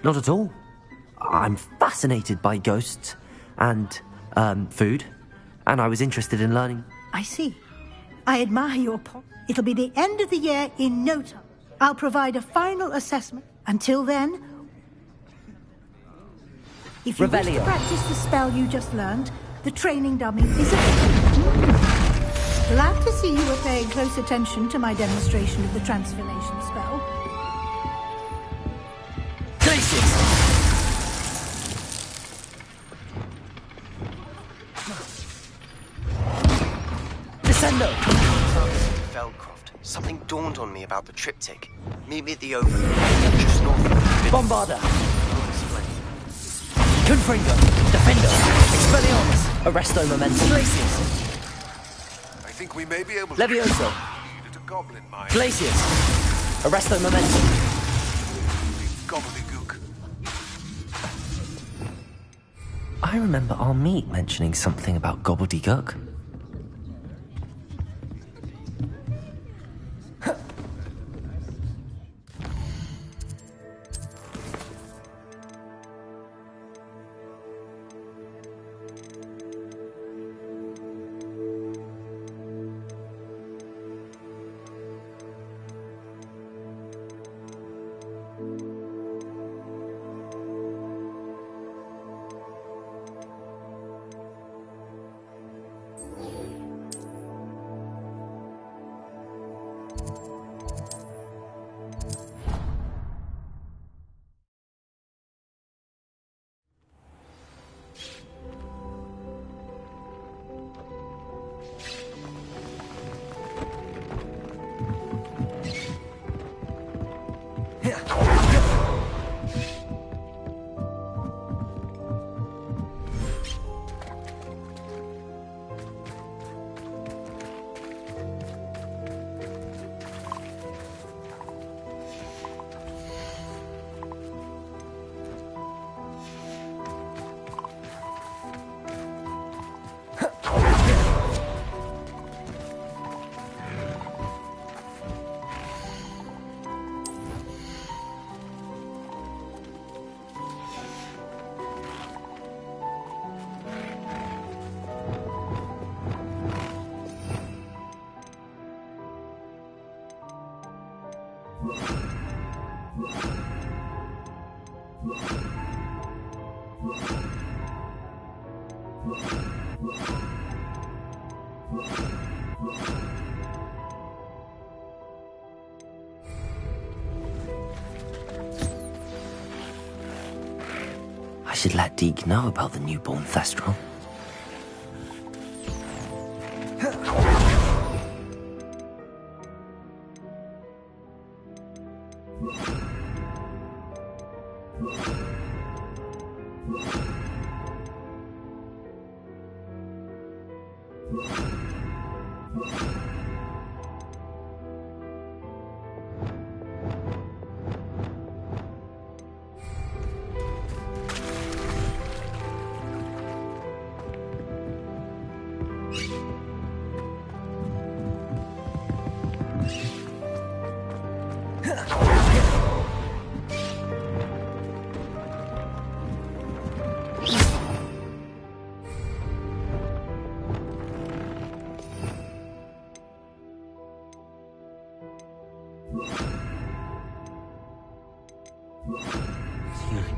Not at all. I'm fascinated by ghosts and, food, and I was interested in learning. I see. I admire your point. It'll be the end of the year in no time. I'll provide a final assessment. Until then, if you wish to practice the spell you just learned, the training dummy is available. Glad to see you were paying close attention to my demonstration of the transformation spell. Descendo! Feldcroft, something dawned on me about the triptych. Meet me at the Overlook, just north of the Bombarda! Confringo! Defendo! Expelliarmus! Arresto Momentum! Glacius! I think we may be able to... Levioso! ...needed a goblin mine. Glacius! Arresto Momentum! Gobbledygook. I remember our meet mentioning something about gobbledygook. I should let Deke know about the newborn Thestral.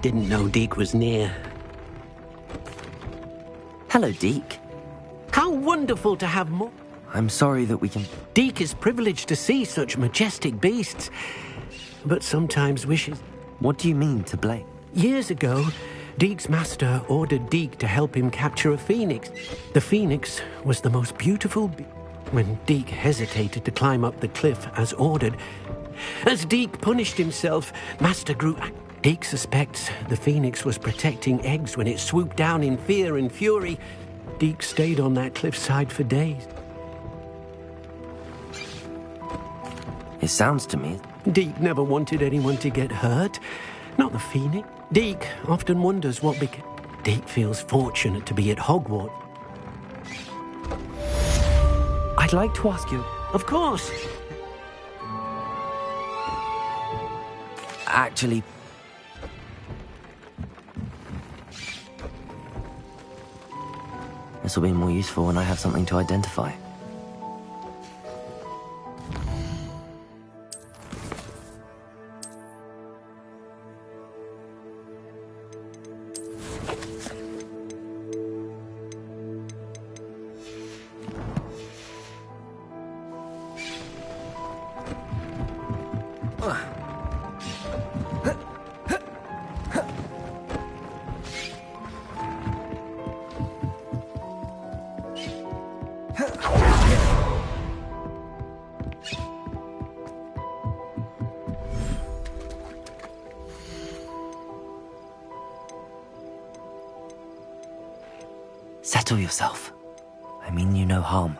Didn't know Deke was near. Hello, Deke. How wonderful to have more. I'm sorry that we can... Deke is privileged to see such majestic beasts, but sometimes wishes... What do you mean, to blame? Years ago, Deke's master ordered Deke to help him capture a phoenix. The phoenix was the most beautiful when Deke hesitated to climb up the cliff as ordered. As Deke punished himself, Master grew... Deke suspects the phoenix was protecting eggs when it swooped down in fear and fury. Deke stayed on that cliffside for days. It sounds to me... Deke never wanted anyone to get hurt. Not the phoenix. Deke often wonders what became... Deke feels fortunate to be at Hogwarts. I'd like to ask you... Of course. Actually... This will be more useful when I have something to identify. Settle yourself. I mean you no harm.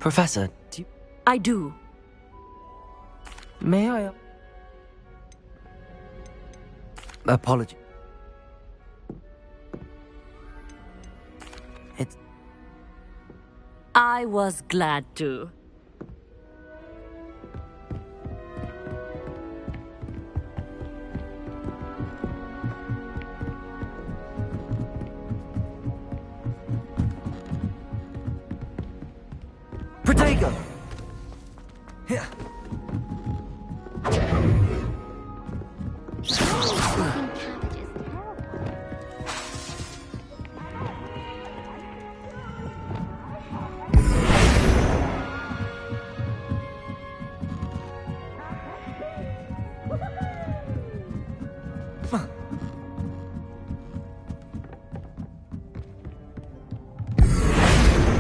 Professor, do you... I do. May I... Apology. It's... I was glad to. Protego! Here.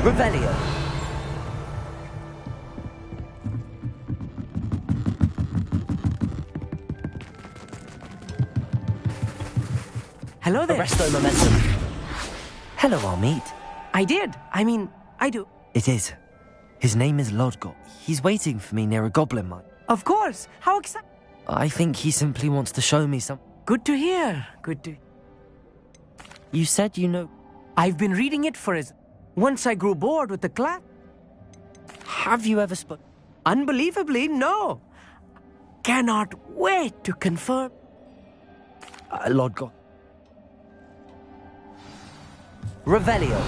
Revelio. Hello there. Arresto momentum. Hello, Almeet. I did. I mean, I do. It is. His name is Lodgott. He's waiting for me near a goblin mine. Of course. How exciting. I think he simply wants to show me some... Good to hear. Good to... You said you know... I've been reading it for his... Once I grew bored with the class... Have you ever spoken? Unbelievably, no. cannot wait to confirm. Lord God. Revelio.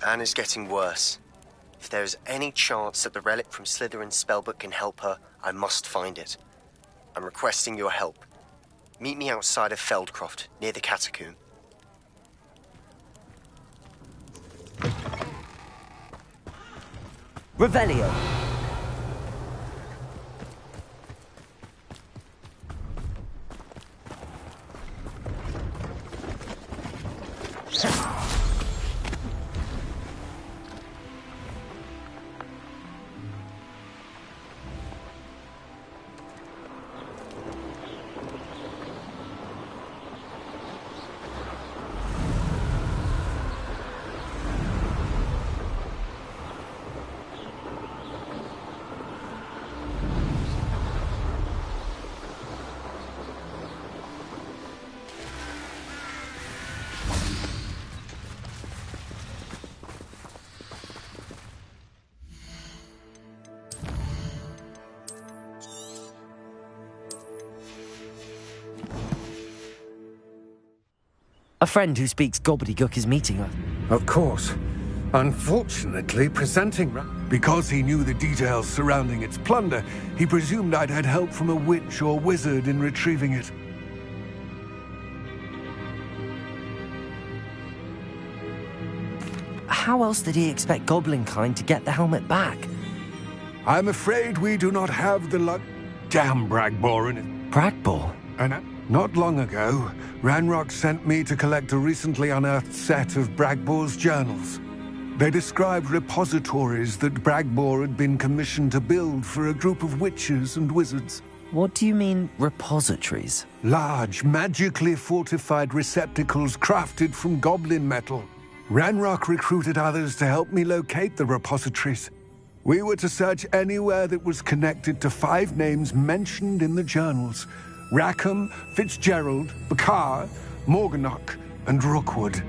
Anne is getting worse. If there is any chance that the relic from Slytherin's spellbook can help her, I must find it. I'm requesting your help. Meet me outside of Feldcroft, near the catacomb. Revelio. A friend who speaks gobbledygook is meeting us. Of course. Unfortunately, because he knew the details surrounding its plunder, he presumed I'd had help from a witch or wizard in retrieving it. How else did he expect Goblinkind to get the helmet back? I'm afraid we do not have the luck. Damn Bragboren. Bragbor? And not long ago, Ranrock sent me to collect a recently unearthed set of Bragbor's journals. They described repositories that Bragbor had been commissioned to build for a group of witches and wizards. What do you mean, repositories? Large, magically fortified receptacles crafted from goblin metal. Ranrock recruited others to help me locate the repositories. We were to search anywhere that was connected to 5 names mentioned in the journals: Rackham, Fitzgerald, Bakar, Morganach, and Rookwood.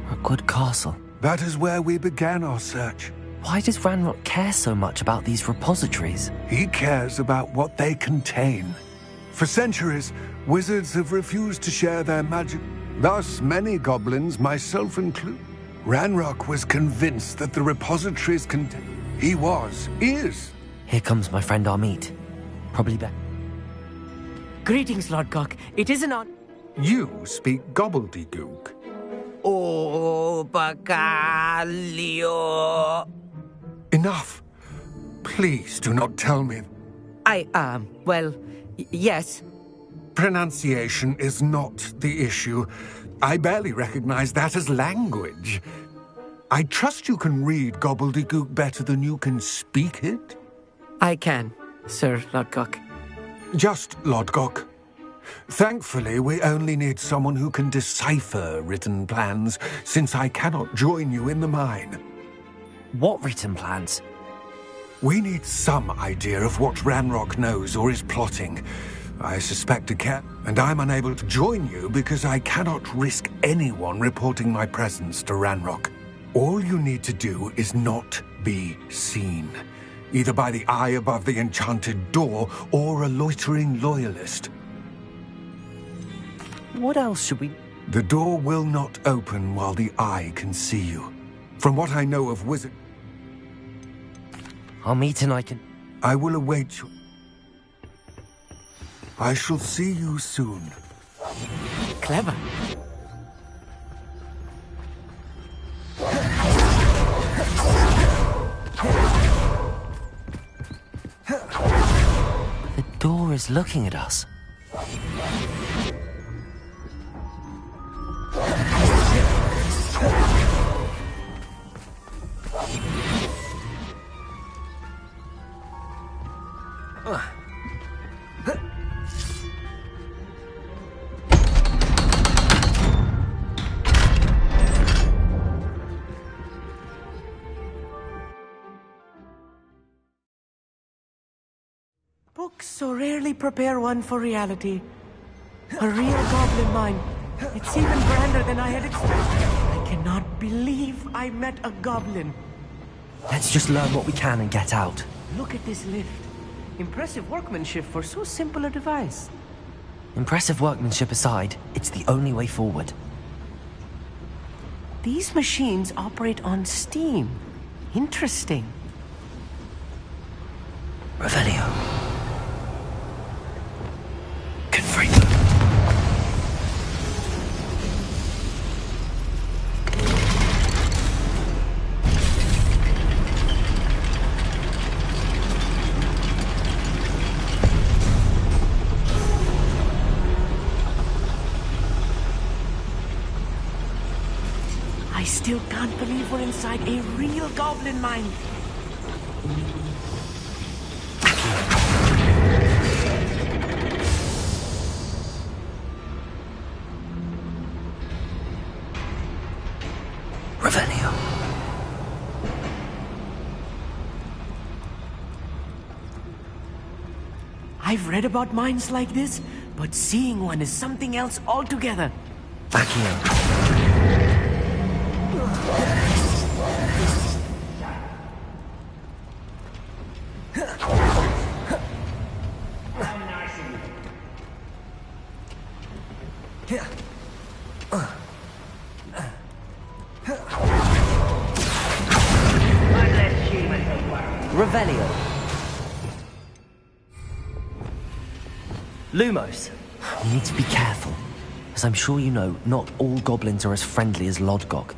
Rookwood Castle? That is where we began our search. Why does Ranrock care so much about these repositories? He cares about what they contain. For centuries, wizards have refused to share their magic. Thus, many goblins, myself included. Ranrock was convinced that the repositories contain... He is. Here comes my friend Armeet. Probably back. Greetings, Lord Cock. It is an honor. You speak gobbledygook. Oh, Bacalio. Enough. Please do not tell me. Yes. Pronunciation is not the issue. I barely recognize that as language. I trust you can read gobbledygook better than you can speak it? I can, Sir Lodgok. Just Lodgok. Thankfully, we only need someone who can decipher written plans, since I cannot join you in the mine. What written plans? We need some idea of what Ranrock knows or is plotting. I suspect a cat, and I'm unable to join you because I cannot risk anyone reporting my presence to Ranrock. All you need to do is not be seen, either by the eye above the enchanted door or a loitering loyalist. What else should we... The door will not open while the eye can see you. From what I know of wizard... Armeet and I can... I will await you. I shall see you soon. Clever. The door is looking at us. so rarely prepare one for reality. A real goblin mine. It's even grander than I had expected. I cannot believe I met a goblin. Let's just learn what we can and get out. Look at this lift. Impressive workmanship for so simple a device. Impressive workmanship aside, it's the only way forward. These machines operate on steam. Interesting. Revelio. Confringo. I still can't believe we're inside a real goblin mine. Revelio. I've read about mines like this, but seeing one is something else altogether. Accio. Revelio. Lumos. We need to be careful. As I'm sure you know, not all goblins are as friendly as Lodgok.